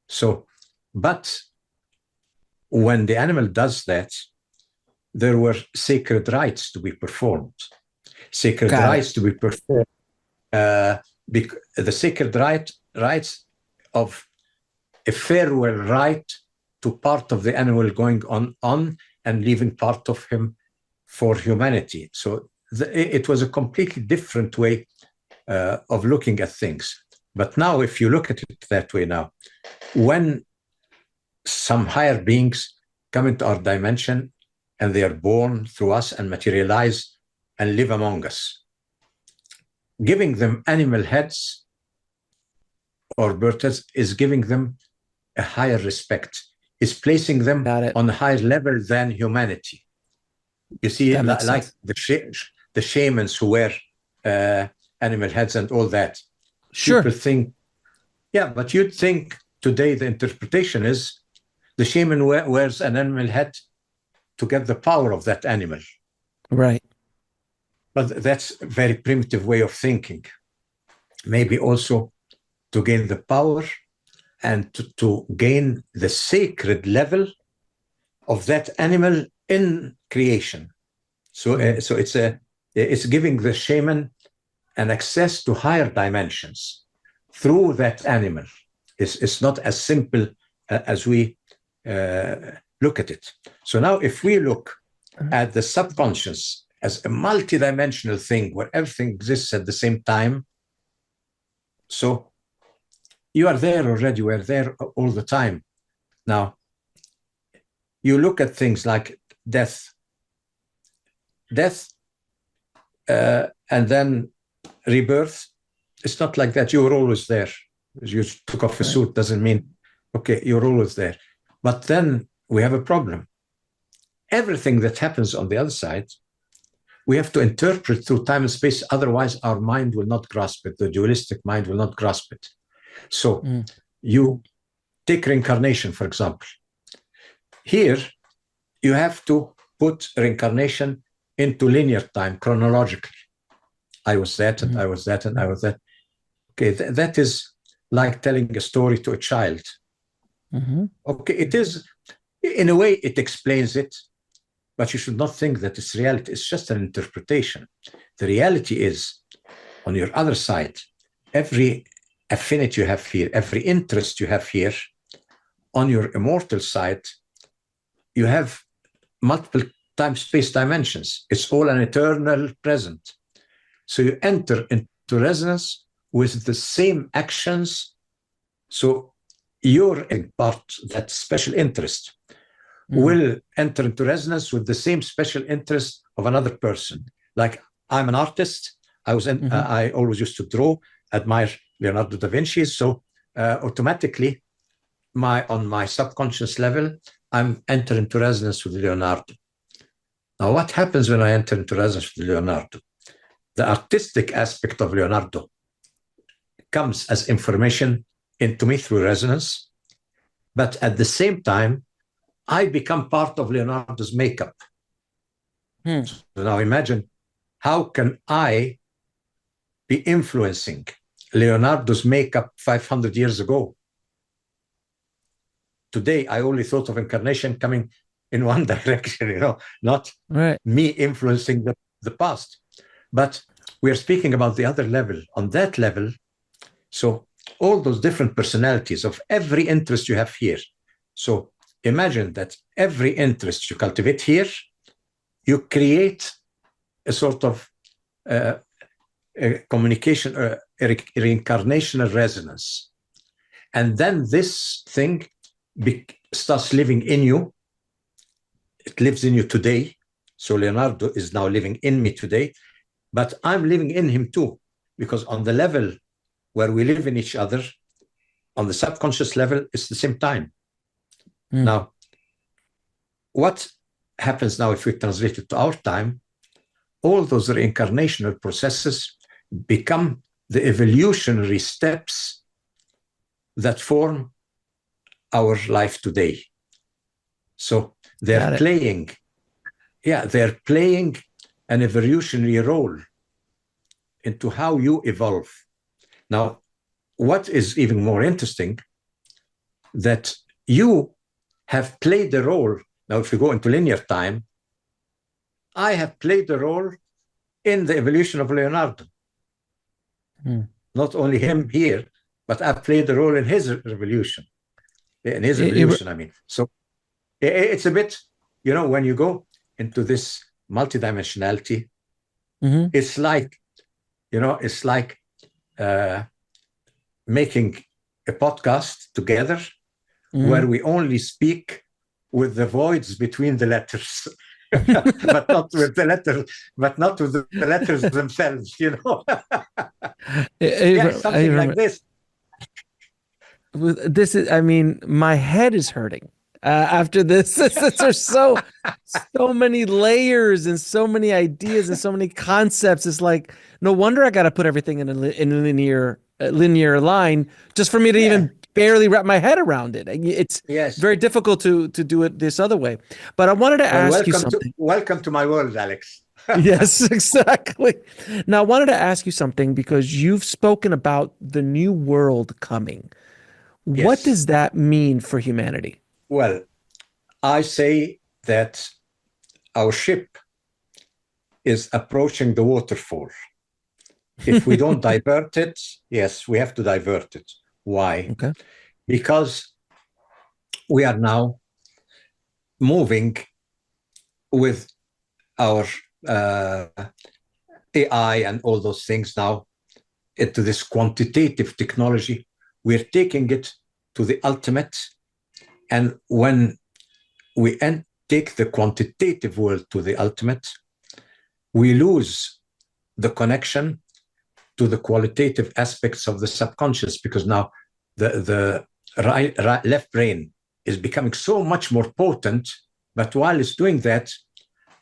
So, but when the animal does that, there were sacred rites to be performed. Sacred rites to be performed. The sacred rites of a farewell rite to part of the animal going on and leaving part of him for humanity. So it was a completely different way of looking at things. But now, if you look at it that way now, when some higher beings come into our dimension and they are born through us and materialize and live among us, giving them animal heads or bird heads is giving them a higher respect, is placing them on a higher level than humanity. You see, like the shamans who wear animal heads and all that. Sure. People think, yeah, but you'd think today the interpretation is the shaman wears an animal head to get the power of that animal. Right. But that's a very primitive way of thinking. Maybe also to gain the power and to gain the sacred level of that animal in creation. So it's giving the shaman an access to higher dimensions through that animal. It's not as simple as we look at it. So now if we look at the subconscious as a multidimensional thing where everything exists at the same time, so you are there already, we're there all the time. Now, you look at things like death, and then rebirth. It's not like that. You were always there. You took off a suit doesn't mean, okay, you're always there. But then we have a problem. Everything that happens on the other side, we have to interpret through time and space. Otherwise, our mind will not grasp it. The dualistic mind will not grasp it. So you take reincarnation, for example. Here, you have to put reincarnation into linear time, chronologically. I was that, and I was that, and I was that. Okay, that is like telling a story to a child. Okay, it is, in a way, it explains it, but you should not think that it's reality. It's just an interpretation. The reality is, on your other side, every affinity you have here, every interest you have here, on your immortal side, you have multiple time-space dimensions. It's all an eternal present. So you enter into resonance with the same actions. So your part, that special interest, will enter into resonance with the same special interest of another person. Like, I'm an artist. I always used to draw, admire Leonardo da Vinci. So automatically, on my subconscious level, I'm entering into resonance with Leonardo. Now, what happens when I enter into resonance with Leonardo? The artistic aspect of Leonardo comes as information into me through resonance, but at the same time, I become part of Leonardo's makeup. So now imagine, how can I be influencing Leonardo's makeup 500 years ago? Today, I only thought of incarnation coming in one direction, not me influencing the past. But we are speaking about the other level. On that level, so all those different personalities of every interest you have here. So imagine that every interest you cultivate here, you create a sort of a communication, a reincarnational resonance. And then this thing starts living in you. It lives in you today. So Leonardo is now living in me today, but I'm living in him too, because on the level where we live in each other, on the subconscious level, it's the same time. Now, what happens now if we translate it to our time? all those reincarnational processes become the evolutionary steps that form our life today. So they're playing an evolutionary role into how you evolve. Now, what is even more interesting, that you have played a role. Now, if you go into linear time, I have played a role in the evolution of Leonardo. Not only him here, but I've played a role in his revolution. In his evolution, I mean. So it's a bit, when you go into this multidimensionality, it's like, making a podcast together where we only speak with the voids between the letters, but not with the letters themselves, something like this. This is, my head is hurting after this. There's so many layers and so many ideas and so many concepts. It's like, no wonder I got to put everything in a linear line just for me to even barely wrap my head around it. It's very difficult to do it this other way. But I wanted to ask you something. Welcome to my world, Alex. Yes, exactly. Now, I wanted to ask you something because you've spoken about the new world coming. Yes. What does that mean for humanity? Well, I say that our ship is approaching the waterfall. If we don't divert it, yes, we have to divert it. Why? Okay. Because we are now moving with our AI and all those things now into this quantitative technology. We're taking it to the ultimate. And when we take the quantitative world to the ultimate, we lose the connection to the qualitative aspects of the subconscious, because now the left brain is becoming so much more potent, but while it's doing that,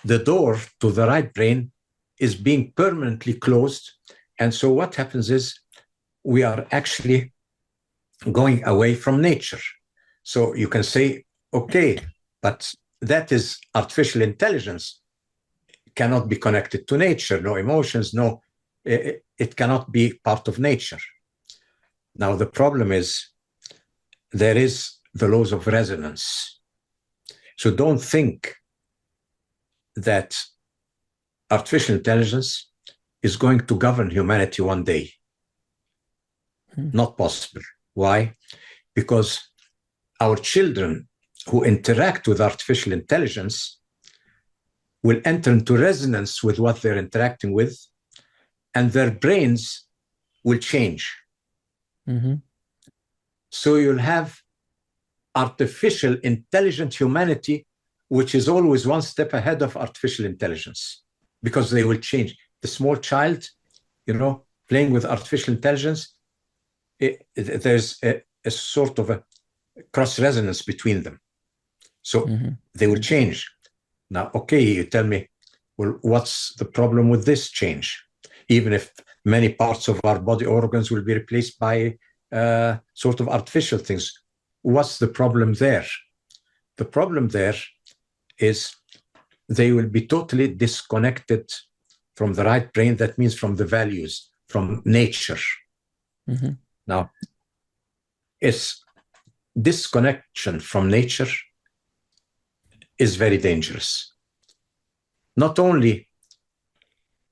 the door to the right brain is being permanently closed. And so what happens is we are actually going away from nature. So you can say, okay, but that is artificial intelligence. It cannot be connected to nature, no emotions, it cannot be part of nature. Now, the problem is there is the laws of resonance. So don't think that artificial intelligence is going to govern humanity one day. Not possible. Why? Because our children who interact with artificial intelligence will enter into resonance with what they're interacting with, and their brains will change. So you'll have artificial intelligent humanity, which is always one step ahead of artificial intelligence, because they will change. The small child, playing with artificial intelligence, there's a sort of a cross resonance between them. So they will change. Now, okay, you tell me, well, what's the problem with this change? Even if many parts of our body organs will be replaced by sort of artificial things, what's the problem there? The problem there is they will be totally disconnected from the right brain. That means from the values, from nature. Now, it's disconnection from nature is very dangerous. Not only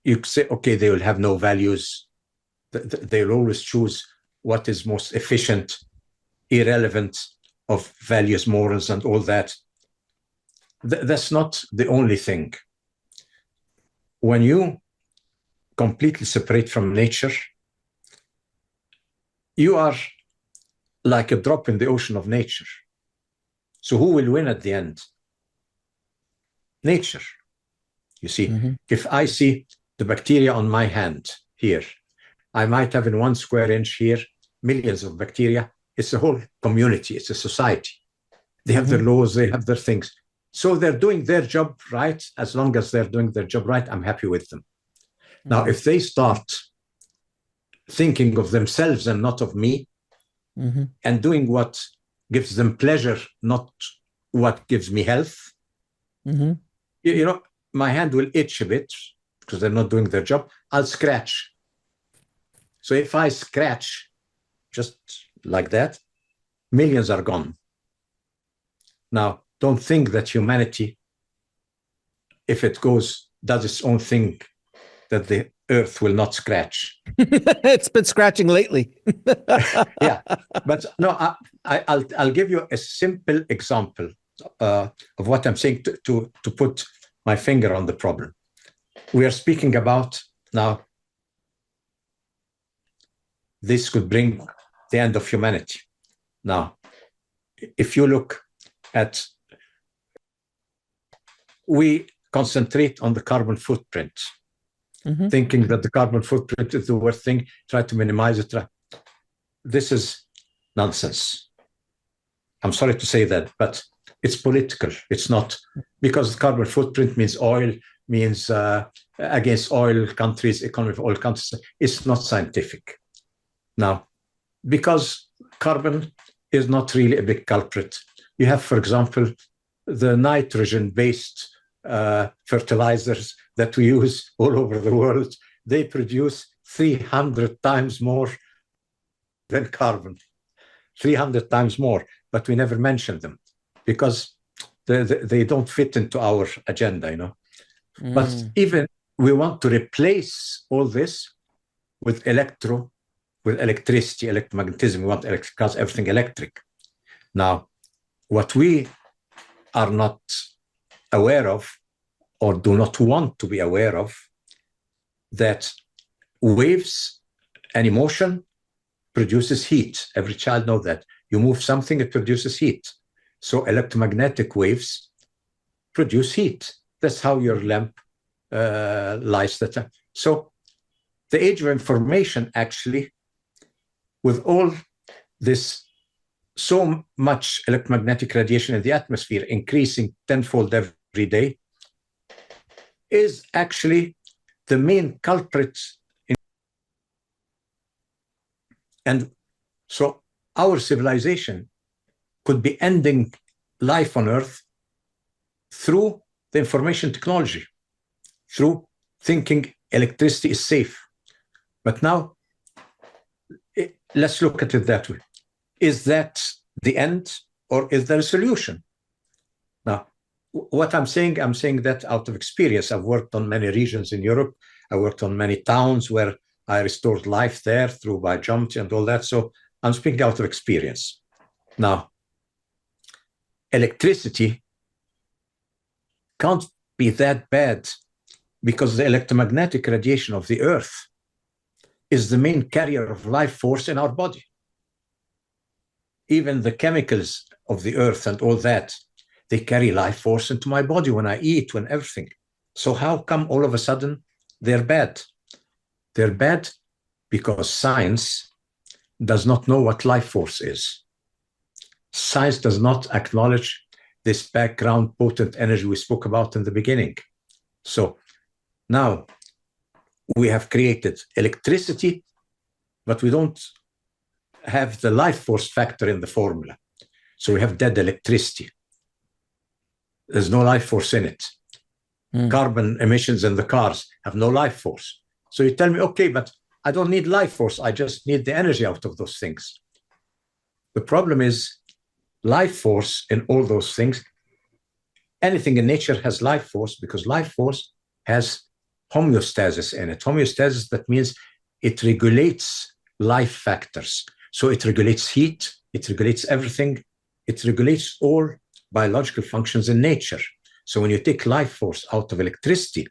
you say, okay, they will have no values, they'll always choose what is most efficient, irrelevant of values, morals, and all that. That's not the only thing. When you completely separate from nature, you are like a drop in the ocean of nature. So who will win at the end? Nature. You see, if I see the bacteria on my hand here, I might have in 1 square inch here millions of bacteria. It's a whole community. It's a society. They have their laws. They have their things. So they're doing their job right. As long as they're doing their job right, I'm happy with them. Now, if they start thinking of themselves and not of me, and doing what gives them pleasure, not what gives me health, you know, my hand will itch a bit because they're not doing their job. I'll scratch. So if I scratch just like that, millions are gone. Now, don't think that humanity, if it does its own thing, that the earth will not scratch. It's been scratching lately. Yeah, but no, I'll give you a simple example of what I'm saying to put my finger on the problem. We are speaking about now, this could bring the end of humanity. Now, if you look at, we concentrate on the carbon footprint, thinking that the carbon footprint is the worst thing, try to minimize it. This is nonsense. I'm sorry to say that, but it's political. It's not, because carbon footprint means oil, means against oil countries, economy of oil countries. It's not scientific. Now, because carbon is not really a big culprit. You have, for example, the nitrogen-based fertilizers that we use all over the world. They produce 300 times more than carbon, 300 times more, but we never mention them because they don't fit into our agenda, you know. But even we want to replace all this with electricity, electromagnetism. We want because everything electric. Now, what we are not aware of, or do not want to be aware of, that waves and emotion produces heat. Every child knows that. You move something, it produces heat. So electromagnetic waves produce heat. That's how your lamp lights. So the age of information, actually, with all this, so much electromagnetic radiation in the atmosphere, increasing tenfold every day, is actually the main culprit. And so our civilization could be ending life on Earth through the information technology, through thinking electricity is safe. But now, let's look at it that way. Is that the end, or is there a solution? Now, what I'm saying that out of experience. I've worked on many regions in Europe. I worked on many towns where I restored life there through biogeometry and all that. So I'm speaking out of experience. Now, electricity can't be that bad because the electromagnetic radiation of the Earth is the main carrier of life force in our body. Even the chemicals of the Earth and all that, they carry life force into my body when I eat, when everything. So how come all of a sudden they're bad? They're bad because science does not know what life force is. Science does not acknowledge this background potent energy we spoke about in the beginning. So now we have created electricity, but we don't have the life force factor in the formula. So we have dead electricity. There's no life force in it. Carbon emissions in the cars have no life force. So you tell me, okay, but I don't need life force. I just need the energy out of those things. The problem is life force in all those things. Anything in nature has life force because life force has homeostasis in it. Homeostasis, that means it regulates life factors. So it regulates heat, it regulates everything, it regulates all biological functions in nature. So when you take life force out of electricity,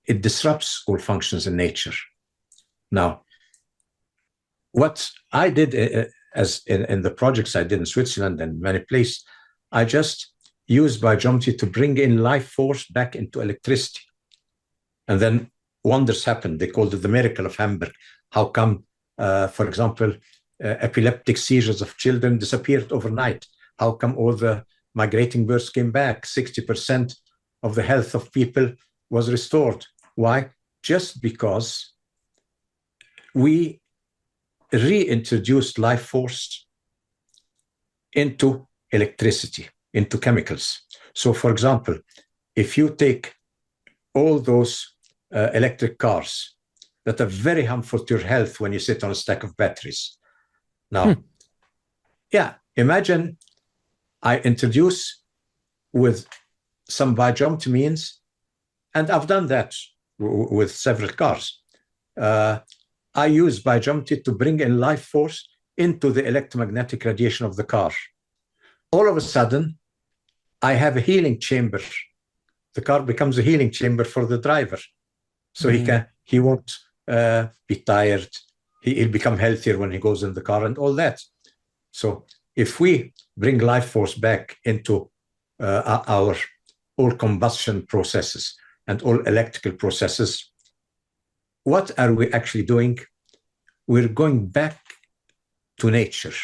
it disrupts all functions in nature. Now, what I did as in the projects I did in Switzerland and many places, I just used biogeometry to bring in life force back into electricity. And then wonders happened. They called it the miracle of Hamburg. How come, for example, epileptic seizures of children disappeared overnight? How come all the migrating birds came back. 60% of the health of people was restored. Why? Just because we reintroduced life force into electricity, into chemicals. So, for example, if you take all those electric cars that are very harmful to your health when you sit on a stack of batteries. Now, yeah, imagine I introduce with some biogeometry means, and I've done that with several cars. I use biogeometry to bring in life force into the electromagnetic radiation of the car. All of a sudden, I have a healing chamber. The car becomes a healing chamber for the driver. So he won't be tired. He'll become healthier when he goes in the car and all that. So if we bring life force back into our all combustion processes and all electrical processes, what are we actually doing? We're going back to nature.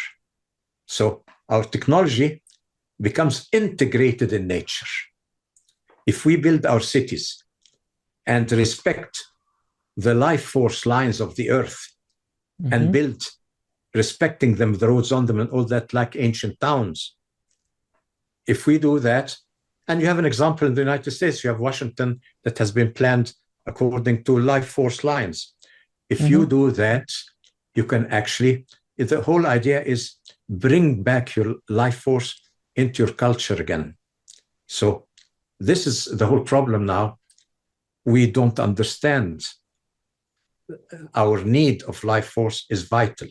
So our technology becomes integrated in nature. If we build our cities and respect the life force lines of the earth and build, respecting them, the roads on them and all that, like ancient towns, if we do that, and you have an example in the United States, you have Washington that has been planned according to life force lines. If you do that, you can actually, the whole idea is bring back your life force into your culture again. So this is the whole problem now. We don't understand our need of life force is vital.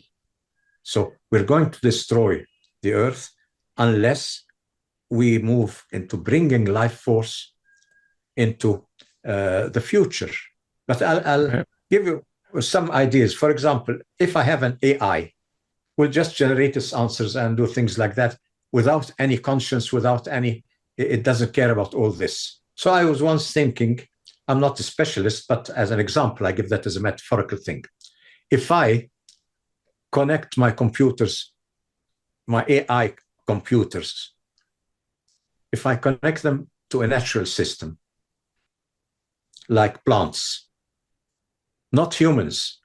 So we're going to destroy the earth unless we move into bringing life force into the future. But I'll give you some ideas. For example, if I have an AI, will just generate its answers and do things like that without any conscience, without any, it doesn't care about all this. So I was once thinking, I'm not a specialist, but as an example, I give that as a metaphorical thing. If I connect my computers, my AI computers, if I connect them to a natural system, like plants, not humans,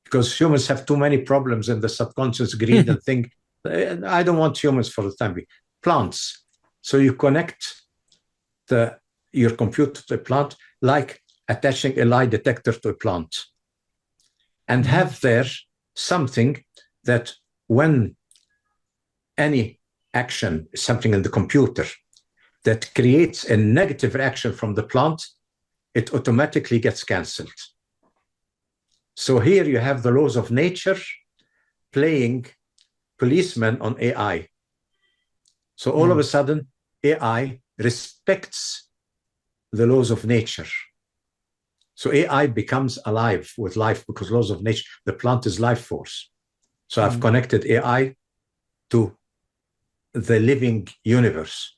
because humans have too many problems in the subconscious, greed and thing. I don't want humans for the time being. Plants. So you connect your computer to a plant, like attaching a lie detector to a plant, and have there something that when any action, something in the computer that creates a negative reaction from the plant, it automatically gets cancelled. So here you have the laws of nature playing policeman on AI. So all of a sudden, AI respects the laws of nature. So AI becomes alive with life because laws of nature, the plant is life force. So I've connected AI to the living universe.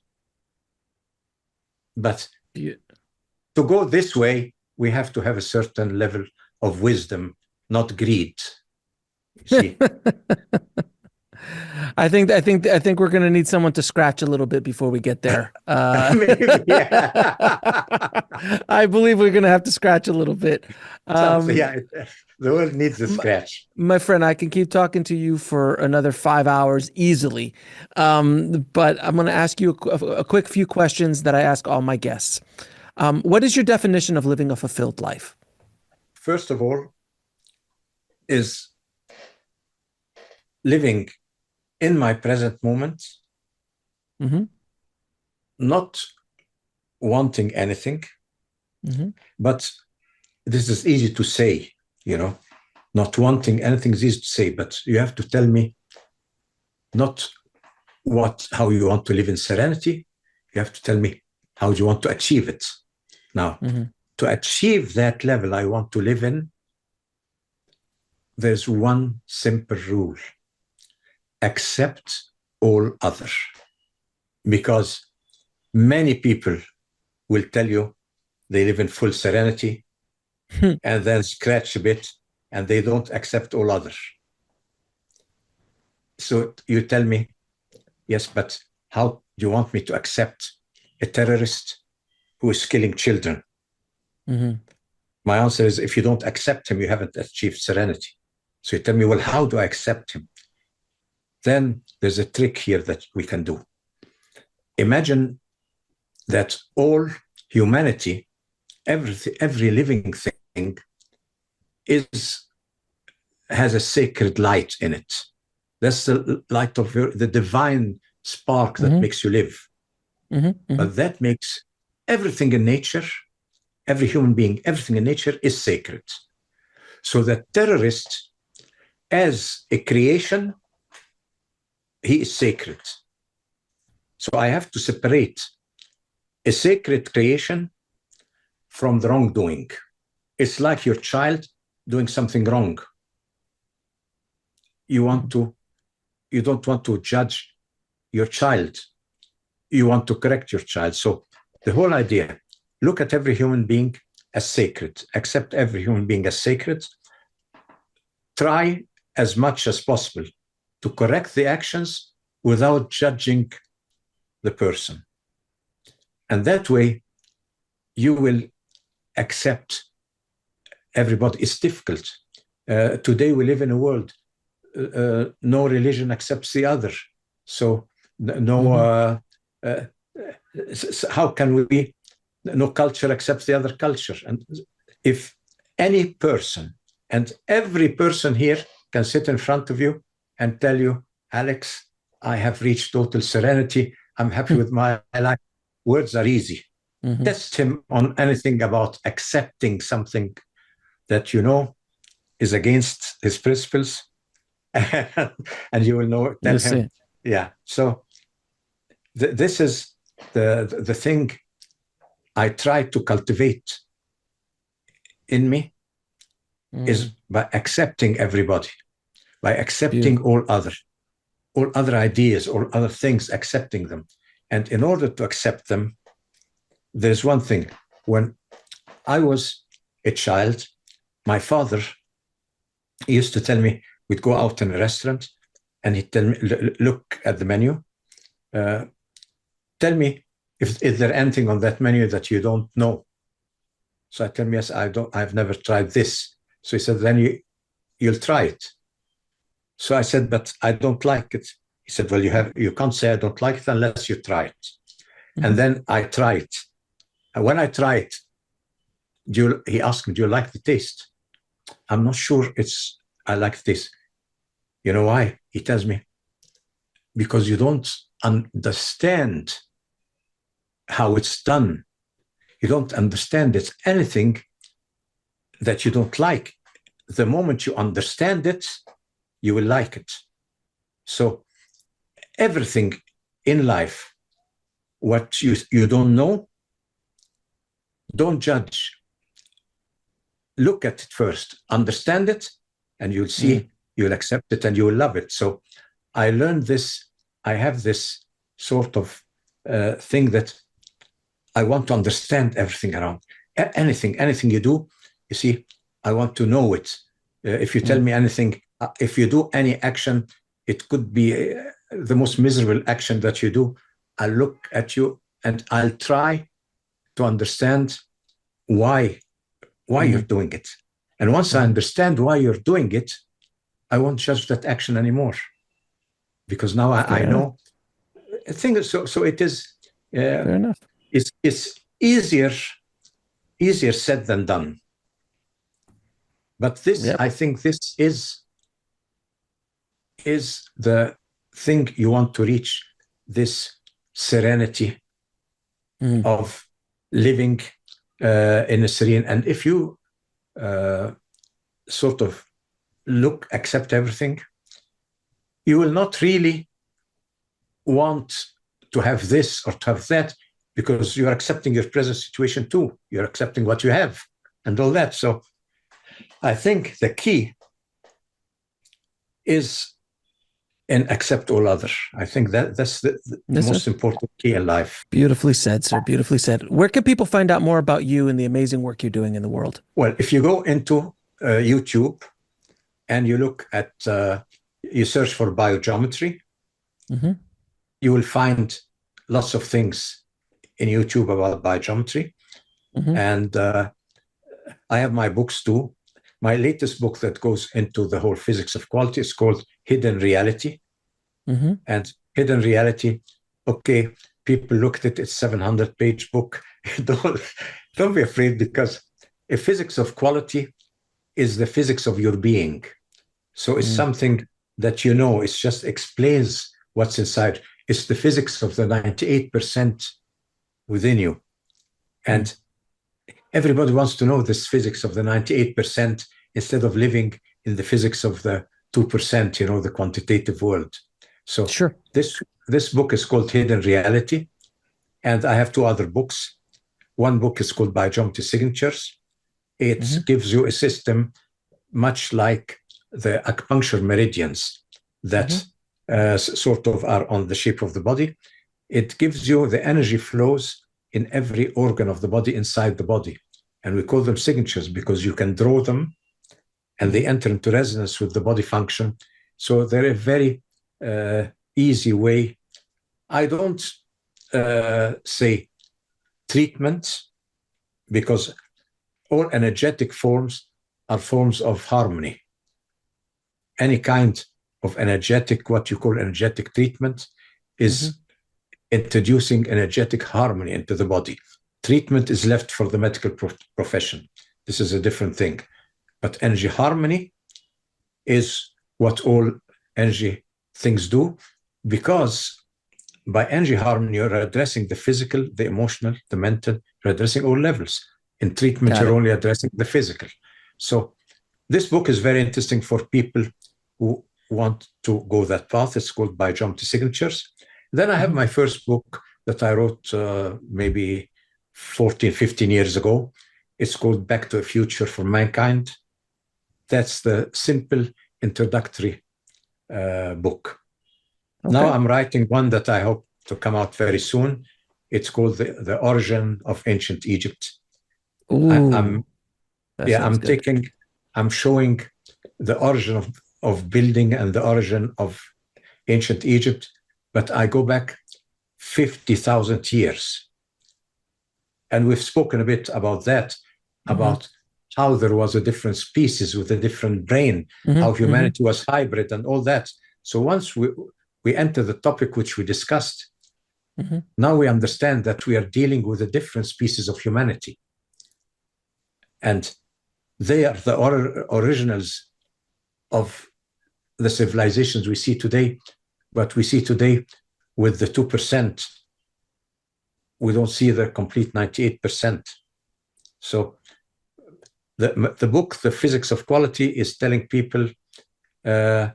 But to go this way, we have to have a certain level of wisdom, not greed. You see? I think we're going to need someone to scratch a little bit before we get there. Maybe, yeah. I believe we're going to have to scratch a little bit. The world needs a scratch. My friend, I can keep talking to you for another 5 hours easily. But I'm going to ask you a quick few questions that I ask all my guests. What is your definition of living a fulfilled life? First of all, is living in my present moment, not wanting anything, but this is easy to say, not wanting anything is easy to say, but you have to tell me not how you want to live in serenity. You have to tell me how you want to achieve it. Now, to achieve that level I want to live in, there's one simple rule: accept all other. Because many people will tell you they live in full serenity and then scratch a bit and they don't accept all other. So you tell me, yes, but how do you want me to accept a terrorist who is killing children? My answer is, if you don't accept him, you haven't achieved serenity. So you tell me, well, how do I accept him? Then there's a trick here that we can do. Imagine that all humanity, every living thing has a sacred light in it. That's the light of the divine spark that makes you live. But that makes everything in nature, every human being, everything in nature is sacred. So the terrorist, as a creation, he is sacred. So I have to separate a sacred creation from the wrongdoing. It's like your child doing something wrong. You don't want to judge your child. You want to correct your child. So the whole idea, look at every human being as sacred, accept every human being as sacred. Try as much as possible to correct the actions without judging the person. And that way, you will accept everybody. It's difficult. Today, we live in a world, no religion accepts the other. So how can we, no culture accepts the other culture? And if any person, and every person here can sit in front of you and tell you, Alex, I have reached total serenity. I'm happy with my life. Words are easy. Test him on anything about accepting something that you know is against his principles, and you will know. Tell him, yeah. So this is the thing I try to cultivate in me, is by accepting everybody, by accepting all other ideas, all other things, accepting them. And in order to accept them, there's one thing. When I was a child, my father used to tell me, we'd go out in a restaurant and he'd tell me, look at the menu. Tell me, is there anything on that menu that you don't know? So I tell him, yes, I've never tried this. So he said, then you'll try it. So I said, but I don't like it. He said, well, you can't say I don't like it unless you try it. And then I tried. And when I tried, he asked me, do you like the taste? I'm not sure I like the taste. You know why? He tells me, because you don't understand how it's done. You don't understand it. Anything that you don't like, the moment you understand it, you will like it. So everything in life, what you don't know, don't judge. Look at it first, understand it, and you'll see, you'll accept it, and you will love it. So I learned this. I have this sort of thing that I want to understand everything around. Anything you do, you see, I want to know it. If you tell me anything, if you do any action, it could be the most miserable action that you do. I'll look at you and I'll try to understand why you're doing it. And once I understand why you're doing it, I won't judge that action anymore, because now I know. I think so. It is. Fair enough. It's easier said than done. But this, I think, this is the thing you want to reach, this serenity of living in a serene. And if you sort of accept everything, you will not really want to have this or to have that, because you're accepting your present situation too. You're accepting what you have and all that. So I think the key is and accept all other. I think that's the most important key in life. Beautifully said, sir. Beautifully said. Where can people find out more about you and the amazing work you're doing in the world? Well, if you go into YouTube and you look at, you search for biogeometry, you will find lots of things in YouTube about biogeometry. And I have my books too. My latest book that goes into the whole physics of quality is called Hidden Reality. And Hidden Reality, okay, people looked at it, it's 700-page book. Don't be afraid, because a physics of quality is the physics of your being. So it's something that you know, it just explains what's inside. It's the physics of the 98% within you. And everybody wants to know this physics of the 98% instead of living in the physics of the 2%, you know, the quantitative world. So this book is called Hidden Reality. And I have two other books. One book is called Biogeometry Signatures. It gives you a system much like the acupuncture meridians that sort of are on the shape of the body. It gives you the energy flows in every organ of the body inside the body. And we call them signatures because you can draw them and they enter into resonance with the body function. So they're a very easy way. I don't say treatment, because all energetic forms are forms of harmony. Any kind of energetic, what you call energetic treatment, is introducing energetic harmony into the body. Treatment is left for the medical profession. This is a different thing. But energy harmony is what all energy things do, because by energy harmony, you're addressing the physical, the emotional, the mental, you're addressing all levels. In treatment, you're only addressing the physical. So this book is very interesting for people who want to go that path. It's called Biogeometry Signatures. Then I have my first book that I wrote maybe 14, 15 years ago. It's called Back to a Future for Mankind. That's the simple introductory book. Now I'm writing one that I hope to come out very soon. It's called The Origin of Ancient Egypt. I'm showing the origin of building and the origin of ancient Egypt, but I go back 50,000 years. And we've spoken a bit about that, about how there was a different species with a different brain, how humanity was hybrid and all that. So once we enter the topic which we discussed, now we understand that we are dealing with a different species of humanity. And they are the originals of the civilizations we see today, but we see today with the 2%, we don't see the complete 98%. So the book, The Physics of Quality, is telling people, live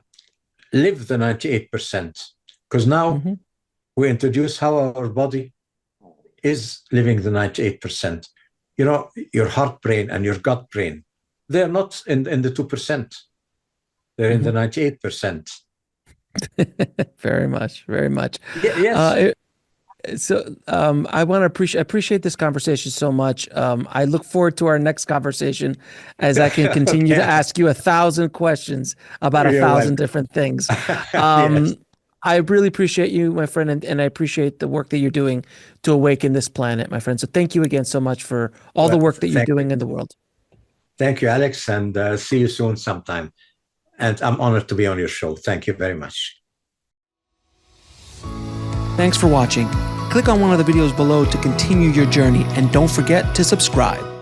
the 98%, because now we introduce how our body is living the 98%. You know, your heart brain and your gut brain, they're not in the 2%. They're in the 98%. Very much, very much. Yes. I want to appreciate this conversation so much. I look forward to our next conversation, as I can continue to ask you 1,000 questions about 1,000 different things. Yes. I really appreciate you, my friend, and I appreciate the work that you're doing to awaken this planet, my friend. So thank you again so much for all the work that you're doing in the world. Thank you, Alex, and see you soon sometime. And I'm honored to be on your show. Thank you very much. Thanks for watching. Click on one of the videos below to continue your journey, and don't forget to subscribe.